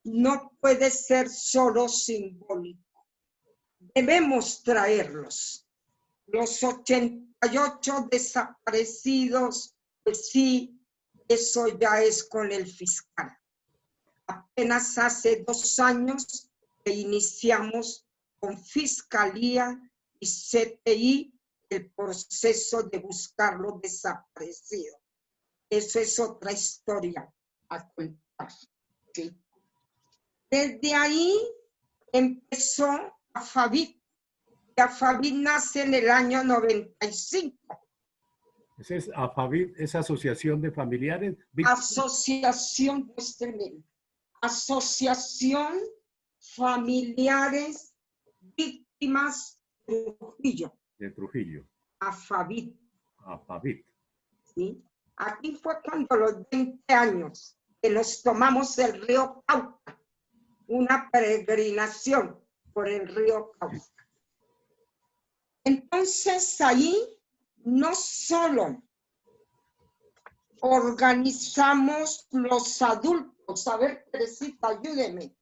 no puede ser solo simbólico. Debemos traerlos. Los 88 desaparecidos, pues sí, eso ya es con el fiscal. Apenas hace 2 años que iniciamos con Fiscalía y CTI el proceso de buscar lo desaparecido. Eso es otra historia a contar, ¿sí? Desde ahí empezó AFAVIT. AFAVIT nace en el año 95. Ese es AFAVIT, esa asociación de familiares. Asociación, pues tremendo. Asociación Familiares Víctimas Trujillo. De Trujillo. AFAVIT. AFAVIT. ¿Sí? Aquí fue cuando los 20 años que nos tomamos el río Cauca, una peregrinación por el río Cauca. Entonces ahí no solo organizamos los adultos, a ver, Teresita, ayúdeme.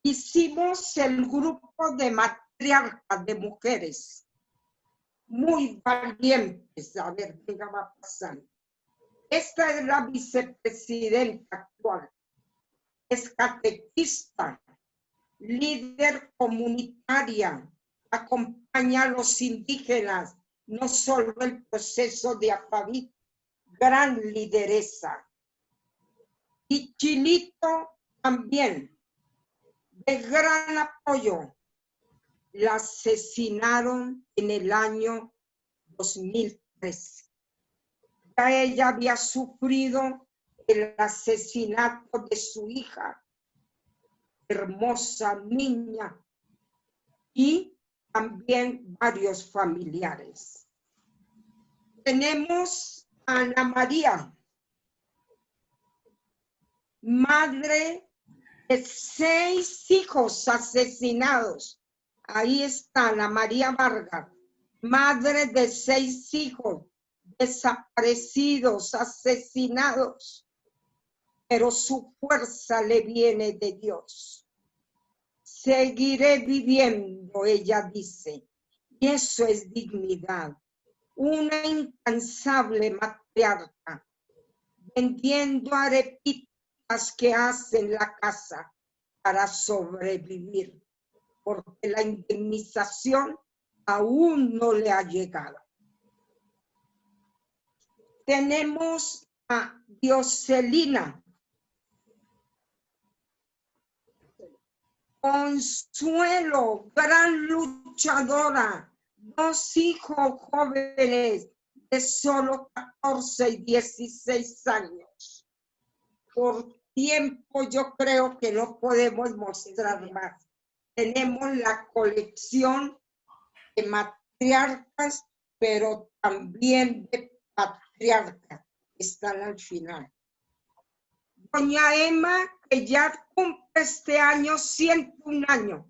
Hicimos el grupo de matriarcas de mujeres, muy valientes. A ver, venga, va pasando. Esta es la vicepresidenta actual. Es catequista, líder comunitaria, acompaña a los indígenas, no solo el proceso de AFAVIT, gran lideresa. Y Chilito también, de gran apoyo. La asesinaron en el año 2013. Ya ella había sufrido el asesinato de su hija, hermosa niña, y también varios familiares. Tenemos a Ana María, madre de 6 hijos asesinados. Ahí está Ana María Vargas, madre de 6 hijos desaparecidos, asesinados, pero su fuerza le viene de Dios. Seguiré viviendo, ella dice, y eso es dignidad. Una incansable matriarca, vendiendo arepitas que hace en la casa para sobrevivir, porque la indemnización aún no le ha llegado. Tenemos a Dioselina, Consuelo, gran luchadora, 2 hijos jóvenes de solo 14 y 16 años. Por tiempo yo creo que no podemos mostrar más. Tenemos la colección de matriarcas, pero también de patriarcas, están al final. Doña Emma, que ya cumple este año 101 años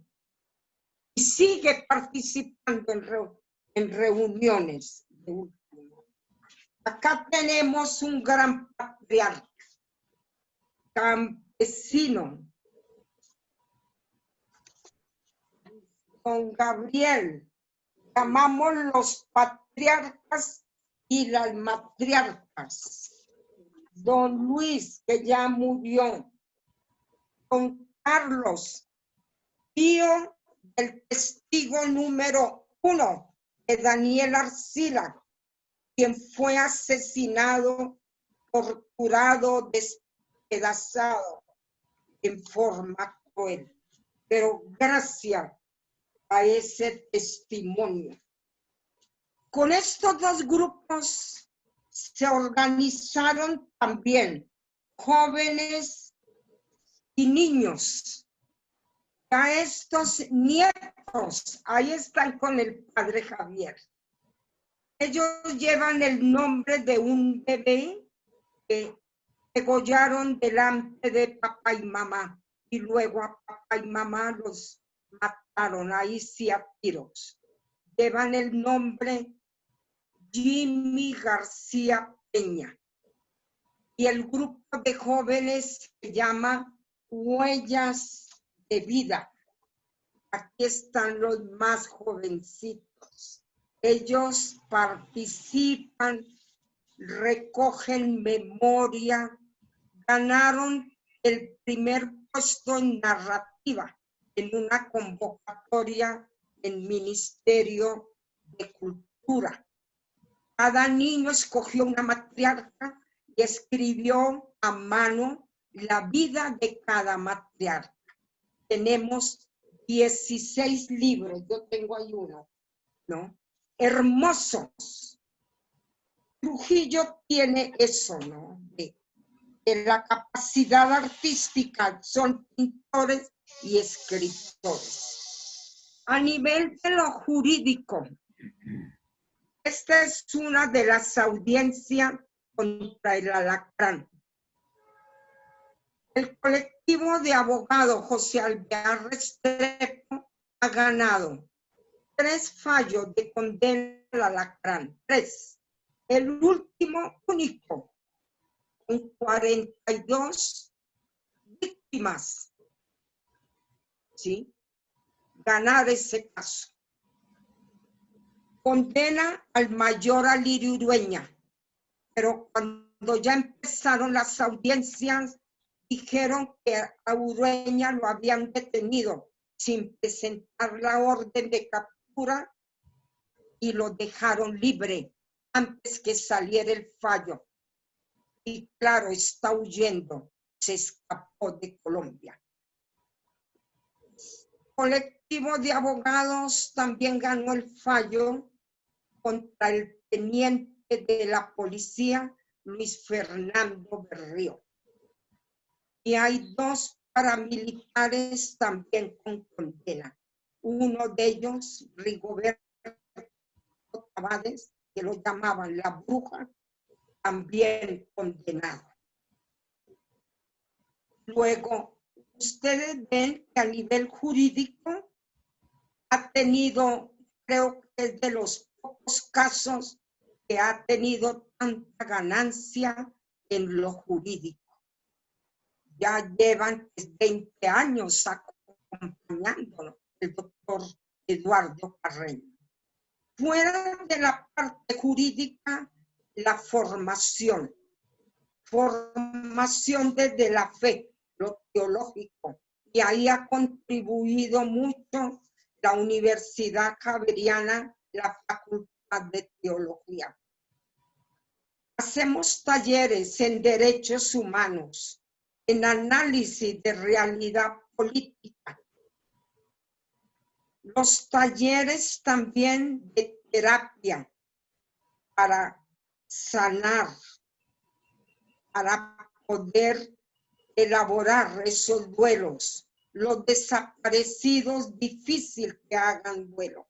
y sigue participando en reuniones. Acá tenemos un gran patriarca, campesino, don Gabriel. Llamamos los patriarcas y las matriarcas. Don Luis, que ya murió. Don Carlos, tío del testigo número 1 de Daniel Arcila, quien fue asesinado, torturado, despedazado en forma cruel. Pero gracias a ese testimonio. Con estos 2 grupos se organizaron también jóvenes y niños. A estos nietos, ahí están con el padre Javier. Ellos llevan el nombre de un bebé que degollaron delante de papá y mamá, y luego a papá y mamá los mataron, ahí sí a tiros. Llevan el nombre Jimmy García Peña. Y el grupo de jóvenes se llama Huellas de Vida. Aquí están los más jovencitos. Ellos participan, recogen memoria, ganaron el primer puesto en narrativa en una convocatoria en Ministerio de Cultura. captura. Cada niño escogió una matriarca y escribió a mano la vida de cada matriarca. Tenemos 16 libros, yo tengo ahí uno, ¿no? Hermosos. Trujillo tiene eso, ¿no? De la capacidad artística, son pintores y escritores. A nivel de lo jurídico, esta es una de las audiencias contra el alacrán. El colectivo de abogados José Alvear Restrepo ha ganado 3 fallos de condena al alacrán. 3. El último único, con 42 víctimas. ¿Sí? Ganar ese caso. Condena al mayor Alirio Urueña, pero cuando ya empezaron las audiencias, dijeron que a Urueña lo habían detenido sin presentar la orden de captura y lo dejaron libre antes que saliera el fallo. Y claro, está huyendo, se escapó de Colombia. El colectivo de abogados también ganó el fallo contra el teniente de la policía, Luis Fernando Berrío. Y hay 2 paramilitares también con condena. Uno de ellos, Rigoberto Tabades, que lo llamaban la bruja, también condenado. Luego, ustedes ven que a nivel jurídico ha tenido, creo que es de los pocos casos que ha tenido tanta ganancia en lo jurídico. Ya llevan 20 años acompañándolo el doctor Eduardo Carreño. Fuera de la parte jurídica, la formación desde la fe, lo teológico, y ahí ha contribuido mucho la Universidad Javeriana, la Facultad de Teología. Hacemos talleres en derechos humanos, en análisis de realidad política. Los talleres también de terapia para sanar, para poder elaborar esos duelos. Los desaparecidos, difícil que hagan duelo.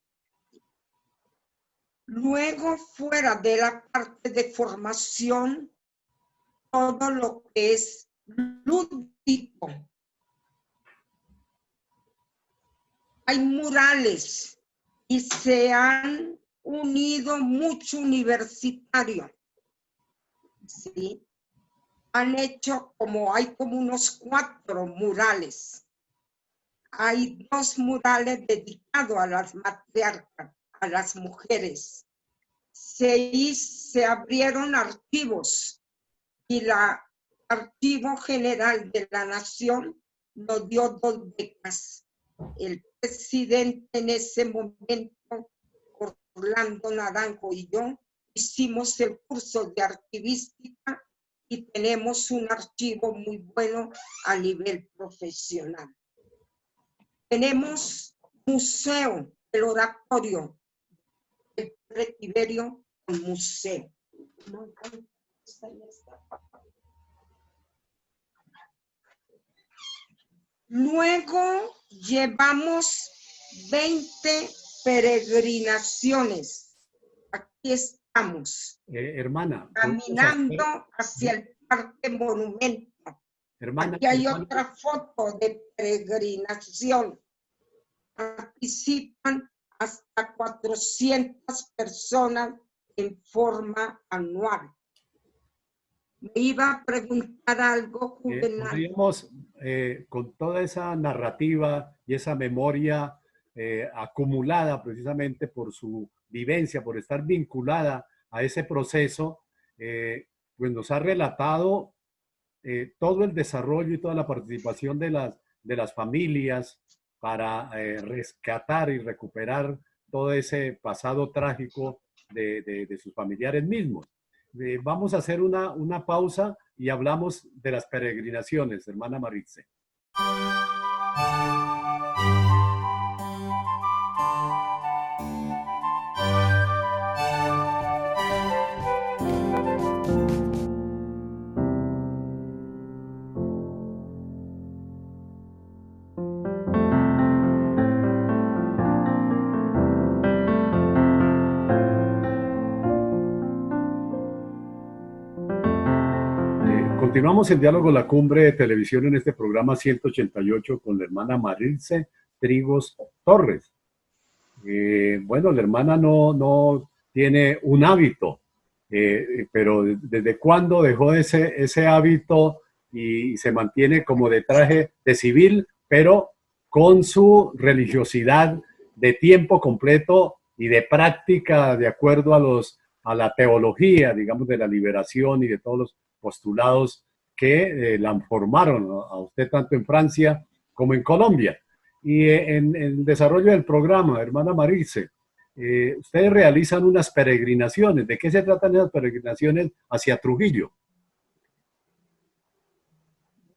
Luego, fuera de la parte de formación, todo lo que es lúdico. Hay murales y se han unido mucho universitario. ¿Sí? Han hecho hay como unos 4 murales. Hay 2 murales dedicados a las matriarcas, a las mujeres. Se abrieron archivos y la Archivo General de la Nación nos dio 2 becas. El presidente en ese momento, Orlando Naranjo, y yo hicimos el curso de archivística y tenemos un archivo muy bueno a nivel profesional. Tenemos museo, el oratorio, el Retiberio, el museo. Luego llevamos 20 peregrinaciones. Aquí estamos. Hermana. Caminando hacia el Parque Monumento. Hermana. Aquí hay otra foto de peregrinación. Participan hasta 400 personas en forma anual. Me iba a preguntar algo, Juvenal. Podríamos, con toda esa narrativa y esa memoria acumulada precisamente por su vivencia, por estar vinculada a ese proceso, pues nos ha relatado todo el desarrollo y toda la participación de las familias para rescatar y recuperar todo ese pasado trágico de sus familiares mismos. Vamos a hacer una pausa y hablamos de las peregrinaciones, hermana Maritze. Continuamos el diálogo La Cumbre de Televisión en este programa 188 con la hermana Maritze Trigos Torres. Bueno, la hermana no tiene un hábito, pero ¿desde cuándo dejó ese hábito y se mantiene como de traje de civil, pero con su religiosidad de tiempo completo y de práctica de acuerdo a la teología, digamos, de la liberación y de todos los postulados que la formaron a usted tanto en Francia como en Colombia? Y en el desarrollo del programa, hermana Maritze, ustedes realizan unas peregrinaciones. ¿De qué se tratan esas peregrinaciones hacia Trujillo?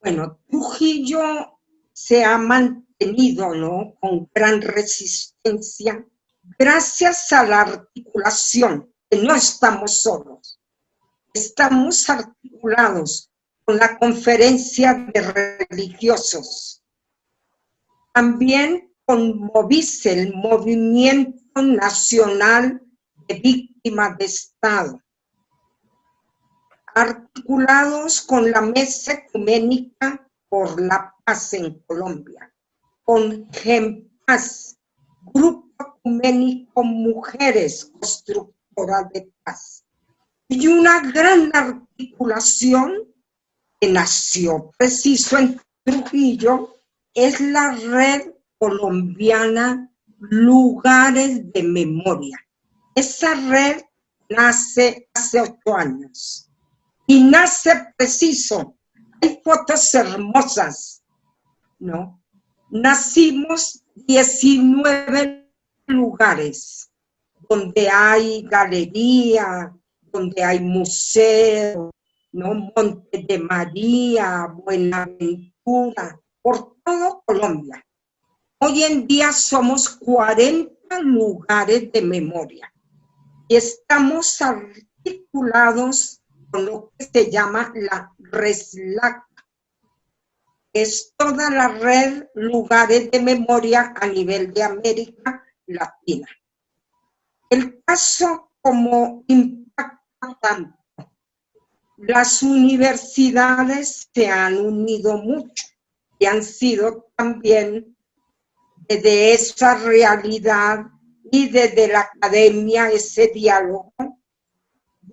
Bueno, Trujillo se ha mantenido, ¿no?, con gran resistencia gracias a la articulación, que no estamos solos. Estamos articulados con la Conferencia de Religiosos. También con Movice, el Movimiento Nacional de Víctimas de Estado. Articulados con la Mesa Ecuménica por la Paz en Colombia. Con GEMPAS, Grupo Ecuménico Mujeres Constructoras de Paz. Y una gran articulación que nació preciso en Trujillo es la Red Colombiana Lugares de Memoria. Esa red nace hace 8 años y nace preciso. Hay fotos hermosas, ¿no? Nacimos 19 lugares donde hay galería, donde hay museo, ¿no? Monte de María, Buenaventura, por todo Colombia. Hoy en día somos 40 lugares de memoria y estamos articulados con lo que se llama la RESLAC. Es toda la red lugares de memoria a nivel de América Latina. El caso como impacta tanto. Las universidades se han unido mucho y han sido también desde esa realidad y desde la academia ese diálogo.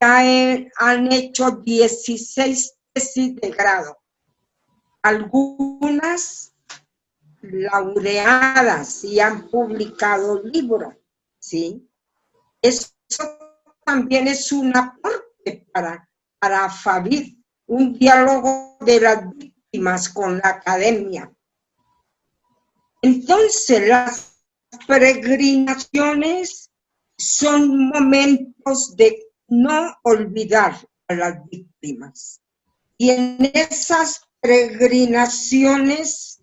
Ya han hecho 16 tesis de grado, algunas laureadas y han publicado libros, ¿sí? Eso también es un aporte para FAVID, un diálogo de las víctimas con la academia. Entonces, las peregrinaciones son momentos de no olvidar a las víctimas. Y en esas peregrinaciones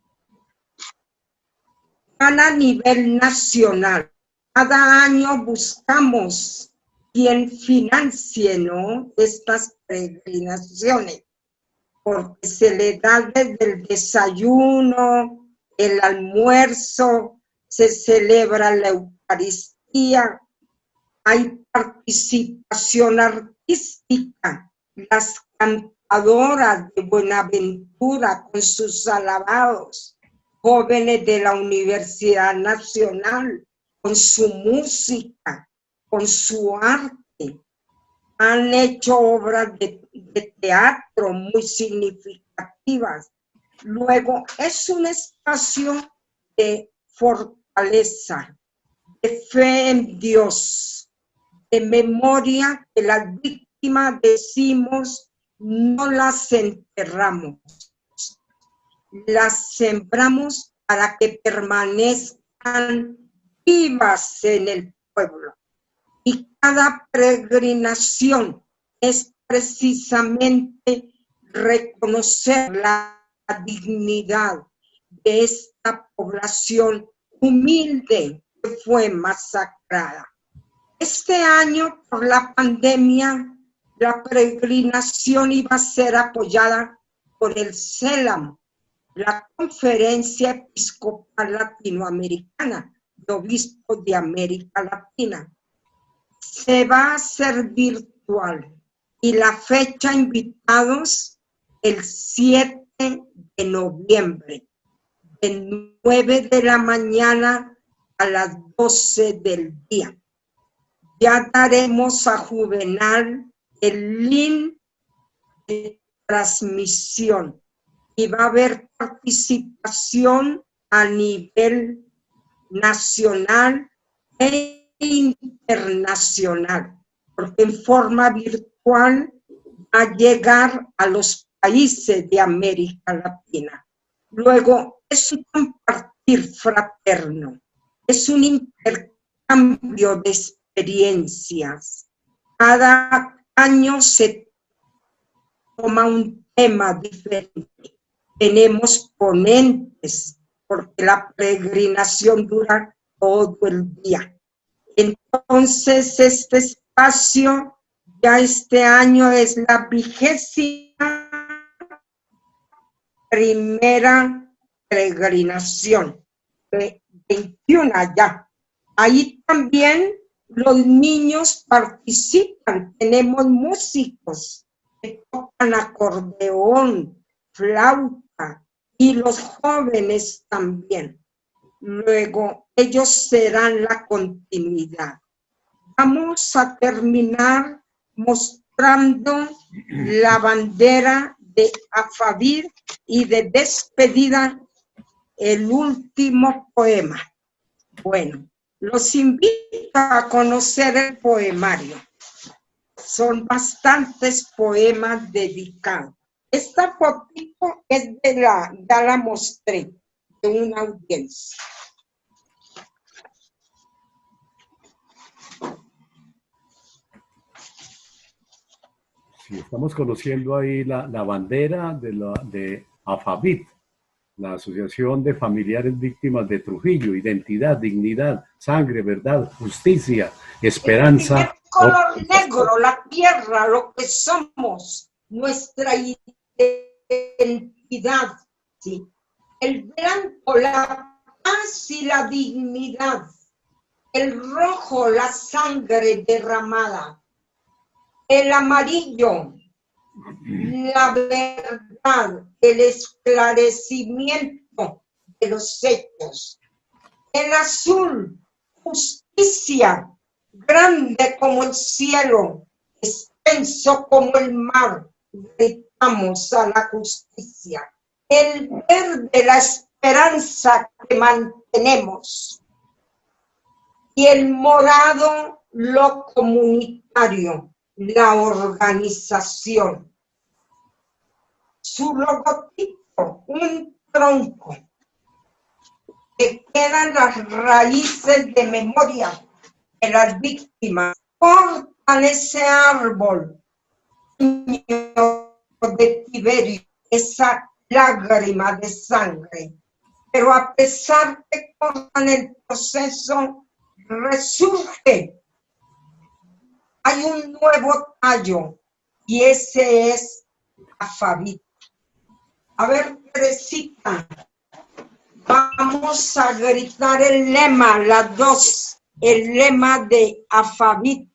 van a nivel nacional. Cada año buscamos quien financie, ¿no?, estas peregrinaciones, porque se le da desde el desayuno, el almuerzo, se celebra la Eucaristía, hay participación artística, las cantadoras de Buenaventura con sus alabados, jóvenes de la Universidad Nacional con su música, con su arte, han hecho obras de teatro muy significativas. Luego, es un espacio de fortaleza, de fe en Dios, de memoria que las víctimas decimos no las enterramos, las sembramos para que permanezcan vivas en el pueblo. y cada peregrinación es precisamente reconocer la dignidad de esta población humilde que fue masacrada. Este año, por la pandemia, la peregrinación iba a ser apoyada por el CELAM, la Conferencia Episcopal Latinoamericana de Obispos de América Latina. Se va a hacer virtual y la fecha invitados el 7 de noviembre, de 9 de la mañana a las 12 del día. Ya daremos a Juvenal el link de transmisión y va a haber participación a nivel nacional e internacional, porque en forma virtual va a llegar a los países de América Latina. Luego, es un compartir fraterno, es un intercambio de experiencias. Cada año se toma un tema diferente. Tenemos ponentes, porque la peregrinación dura todo el día. Entonces, este espacio ya este año es la 21ª peregrinación, 21 ya. Ahí también los niños participan, tenemos músicos que tocan acordeón, flauta, y los jóvenes también. Luego, ellos serán la continuidad. Vamos a terminar mostrando la bandera de Alfavid y de despedida el último poema. Bueno, los invito a conocer el poemario. Son bastantes poemas dedicados. Esta fotito es ya la mostré, de una audiencia. Sí, estamos conociendo ahí la bandera de AFAVIT, la Asociación de Familiares Víctimas de Trujillo, identidad, dignidad, sangre, verdad, justicia, esperanza. El color negro, la tierra, lo que somos, nuestra identidad, ¿sí? El blanco, la paz y la dignidad. El rojo, la sangre derramada. El amarillo, la verdad, el esclarecimiento de los hechos. El azul, justicia, grande como el cielo, extenso como el mar, gritamos a la justicia. El verde, la esperanza que mantenemos. Y el morado, lo comunitario, la organización. Su logotipo, un tronco, que quedan las raíces de memoria de las víctimas. Cortan ese árbol de Tiberio, esa lágrima de sangre. Pero a pesar que cortan el proceso, resurge. Hay un nuevo tallo y ese es AFAVIT. A ver, Teresita, vamos a gritar el lema, las dos, el lema de AFAVIT.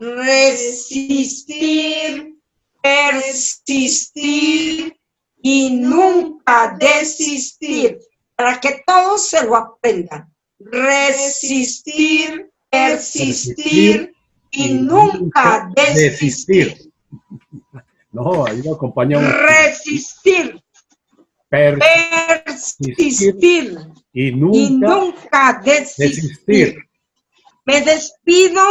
Resistir, persistir y nunca desistir. Para que todos se lo aprendan. Resistir, persistir y nunca desistir. No, ahí lo acompañamos. Resistir, persistir y nunca desistir. Me despido,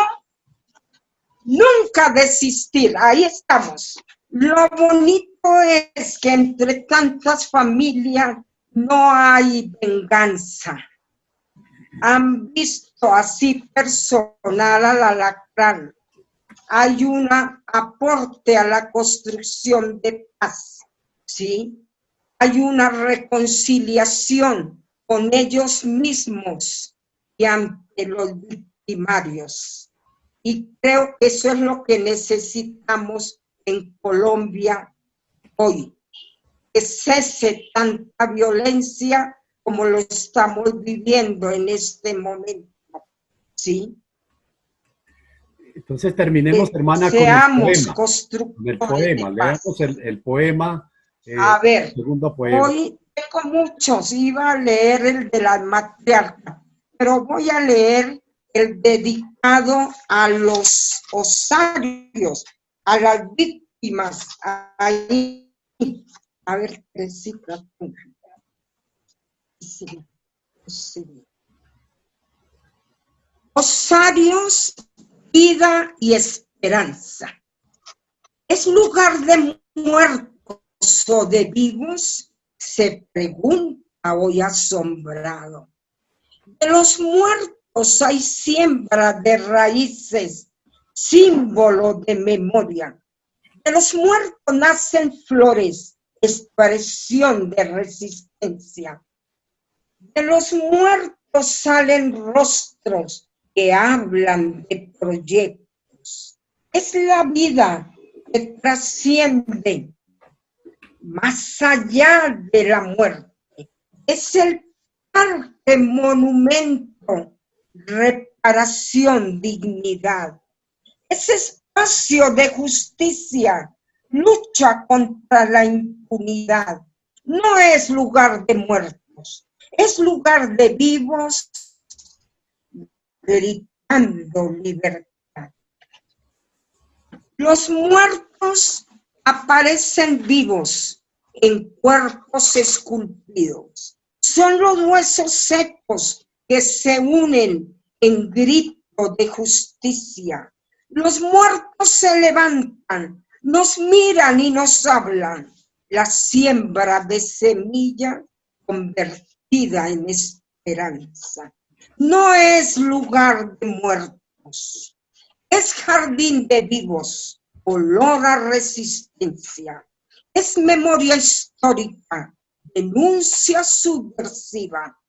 nunca desistir. Ahí estamos. Lo bonito es que entre tantas familias no hay venganza. han visto así personal al alacrán. Hay un aporte a la construcción de paz, ¿sí? Hay una reconciliación con ellos mismos y ante los victimarios. Y creo que eso es lo que necesitamos en Colombia hoy. Que cese tanta violencia como lo estamos viviendo en este momento, ¿sí? Entonces terminemos, hermana, Seamos con constructores el poema. de paz. Leamos el poema, A ver, el segundo poema. hoy tengo muchos, iba a leer el de la matriarca, pero voy a leer el dedicado a los osarios, a las víctimas. Ahí, a ver, Teresita. Sí. Osarios, vida y esperanza. ¿Es lugar de muertos o de vivos? Se pregunta hoy asombrado. De los muertos hay siembra de raíces, símbolo de memoria. De los muertos nacen flores, expresión de resistencia. De los muertos salen rostros que hablan de proyectos. Es la vida que trasciende más allá de la muerte. Es el parque monumento, reparación, dignidad. Es espacio de justicia, lucha contra la impunidad. No es lugar de muertos, es lugar de vivos gritando libertad. Los muertos aparecen vivos en cuerpos esculpidos. Son los huesos secos que se unen en grito de justicia. Los muertos se levantan, nos miran y nos hablan. La siembra de semilla convertida en esperanza. No es lugar de muertos. Es jardín de vivos, olor a resistencia. Es memoria histórica, denuncia subversiva.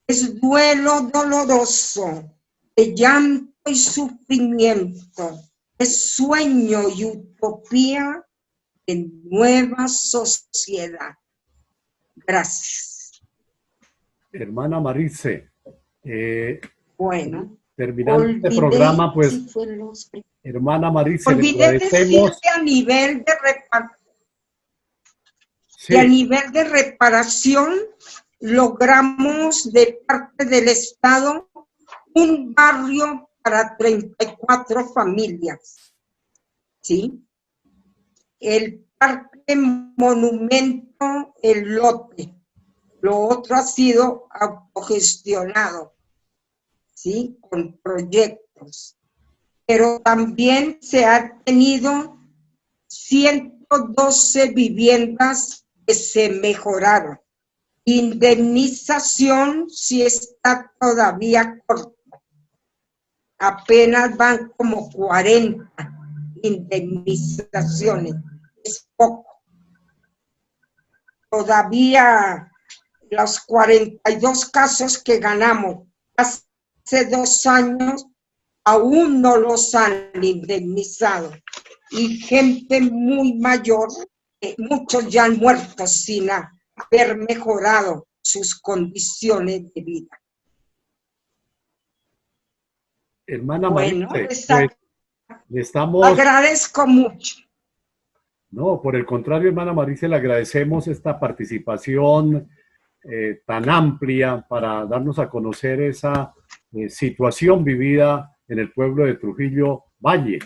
Es duelo doloroso, de llanto y sufrimiento. Es sueño y utopía de nueva sociedad. Gracias. Hermana Maritze, Bueno. terminando este programa, pues, hermana Maritze, le agradecemos. Que a nivel de reparación logramos de parte del Estado un barrio para 34 familias, ¿sí? El parque monumento, el lote, lo otro ha sido autogestionado, ¿sí? Con proyectos. Pero también se han tenido 112 viviendas que se mejoraron. Indemnización sí está todavía corta. Apenas van como 40 indemnizaciones. Es poco. Todavía los 42 casos que ganamos hace 2 años aún no los han indemnizado. Y gente muy mayor, muchos ya han muerto sin haber mejorado sus condiciones de vida. Hermana Bueno, Maritze, pues, le estamos... agradezco mucho. No, por el contrario, hermana Maritze, le agradecemos esta participación tan amplia para darnos a conocer esa situación vivida en el pueblo de Trujillo Valle,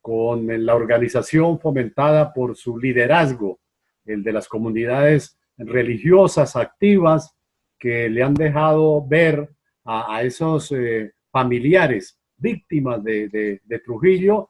con la organización fomentada por su liderazgo, el de las comunidades religiosas activas que le han dejado ver a esos familiares víctimas de Trujillo,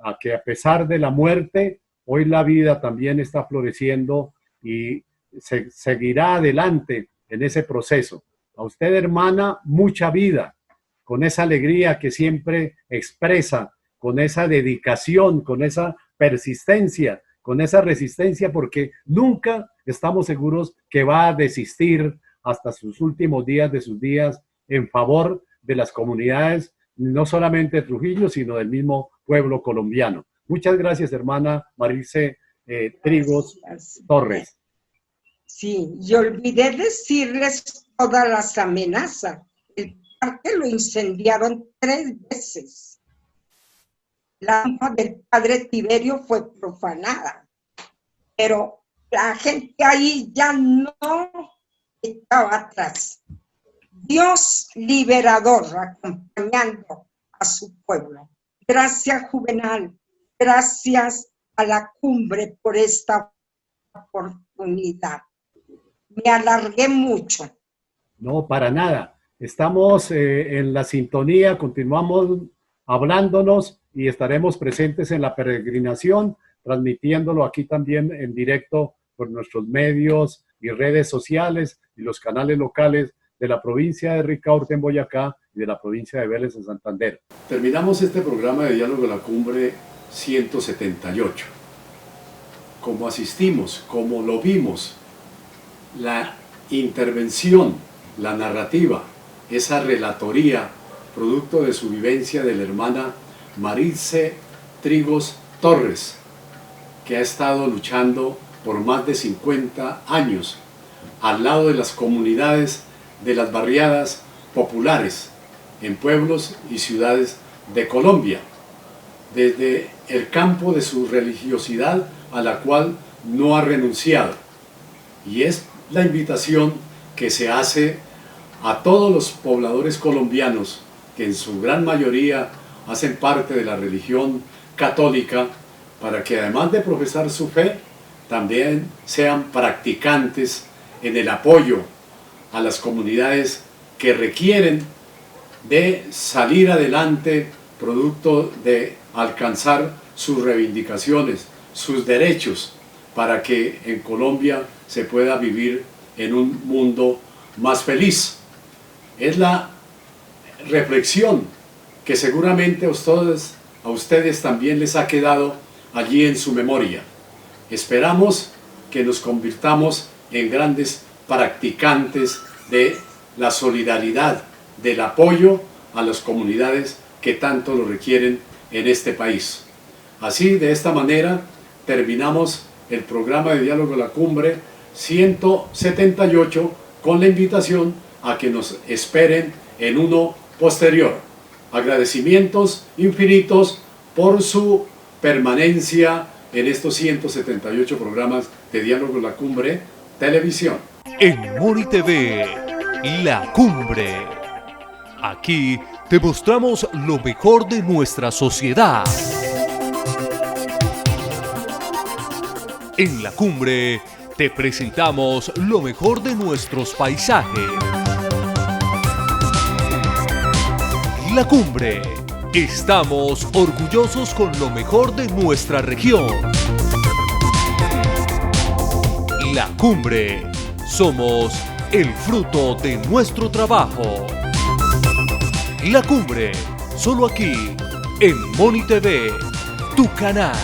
a que a pesar de la muerte, hoy la vida también está floreciendo y se seguirá adelante en ese proceso A usted, hermana, mucha vida, con esa alegría que siempre expresa, con esa dedicación, con esa persistencia, con esa resistencia, porque nunca estamos seguros que va a desistir hasta sus últimos días de sus días en favor de las comunidades, no solamente de Trujillo, sino del mismo pueblo colombiano. Muchas gracias, hermana Marilce Trigos Torres. Sí, y olvidé decirles todas las amenazas. El parque lo incendiaron 3 veces. La alma del padre Tiberio fue profanada, pero la gente ahí ya no estaba atrás. Dios liberador acompañando a su pueblo. Gracias, Juvenal. Gracias a la cumbre por esta oportunidad. Me alargué mucho. No, para nada. Estamos en la sintonía, continuamos hablándonos y estaremos presentes en la peregrinación, transmitiéndolo aquí también en directo por nuestros medios y redes sociales y los canales locales de la provincia de Ricaurte en Boyacá y de la provincia de Vélez en Santander. Terminamos este programa de Diálogo de la Cumbre 178. Como asistimos, como lo vimos, la intervención, la narrativa, esa relatoría, producto de su vivencia de la hermana Marilce Trigos Torres, que ha estado luchando por más de 50 años al lado de las comunidades de las barriadas populares en pueblos y ciudades de Colombia, desde el campo de su religiosidad a la cual no ha renunciado. Y es la invitación que se hace a todos los pobladores colombianos que en su gran mayoría hacen parte de la religión católica, para que además de profesar su fe, también sean practicantes en el apoyo a las comunidades que requieren de salir adelante producto de alcanzar sus reivindicaciones, sus derechos, para que en Colombia se pueda vivir en un mundo más feliz. Es la reflexión que seguramente a ustedes también les ha quedado allí en su memoria. Esperamos que nos convirtamos en grandes practicantes de la solidaridad, del apoyo a las comunidades que tanto lo requieren en este país. Así, de esta manera, terminamos el programa de Diálogo de la Cumbre 178 con la invitación a que nos esperen en uno posterior. Agradecimientos infinitos por su permanencia en estos 178 programas de Diálogo de la Cumbre Televisión. En Moni TV, La Cumbre. Aquí te mostramos lo mejor de nuestra sociedad. En La Cumbre te presentamos lo mejor de nuestros paisajes. La Cumbre. Estamos orgullosos con lo mejor de nuestra región. La Cumbre. Somos el fruto de nuestro trabajo. La Cumbre. Solo aquí, en Moni TV, tu canal.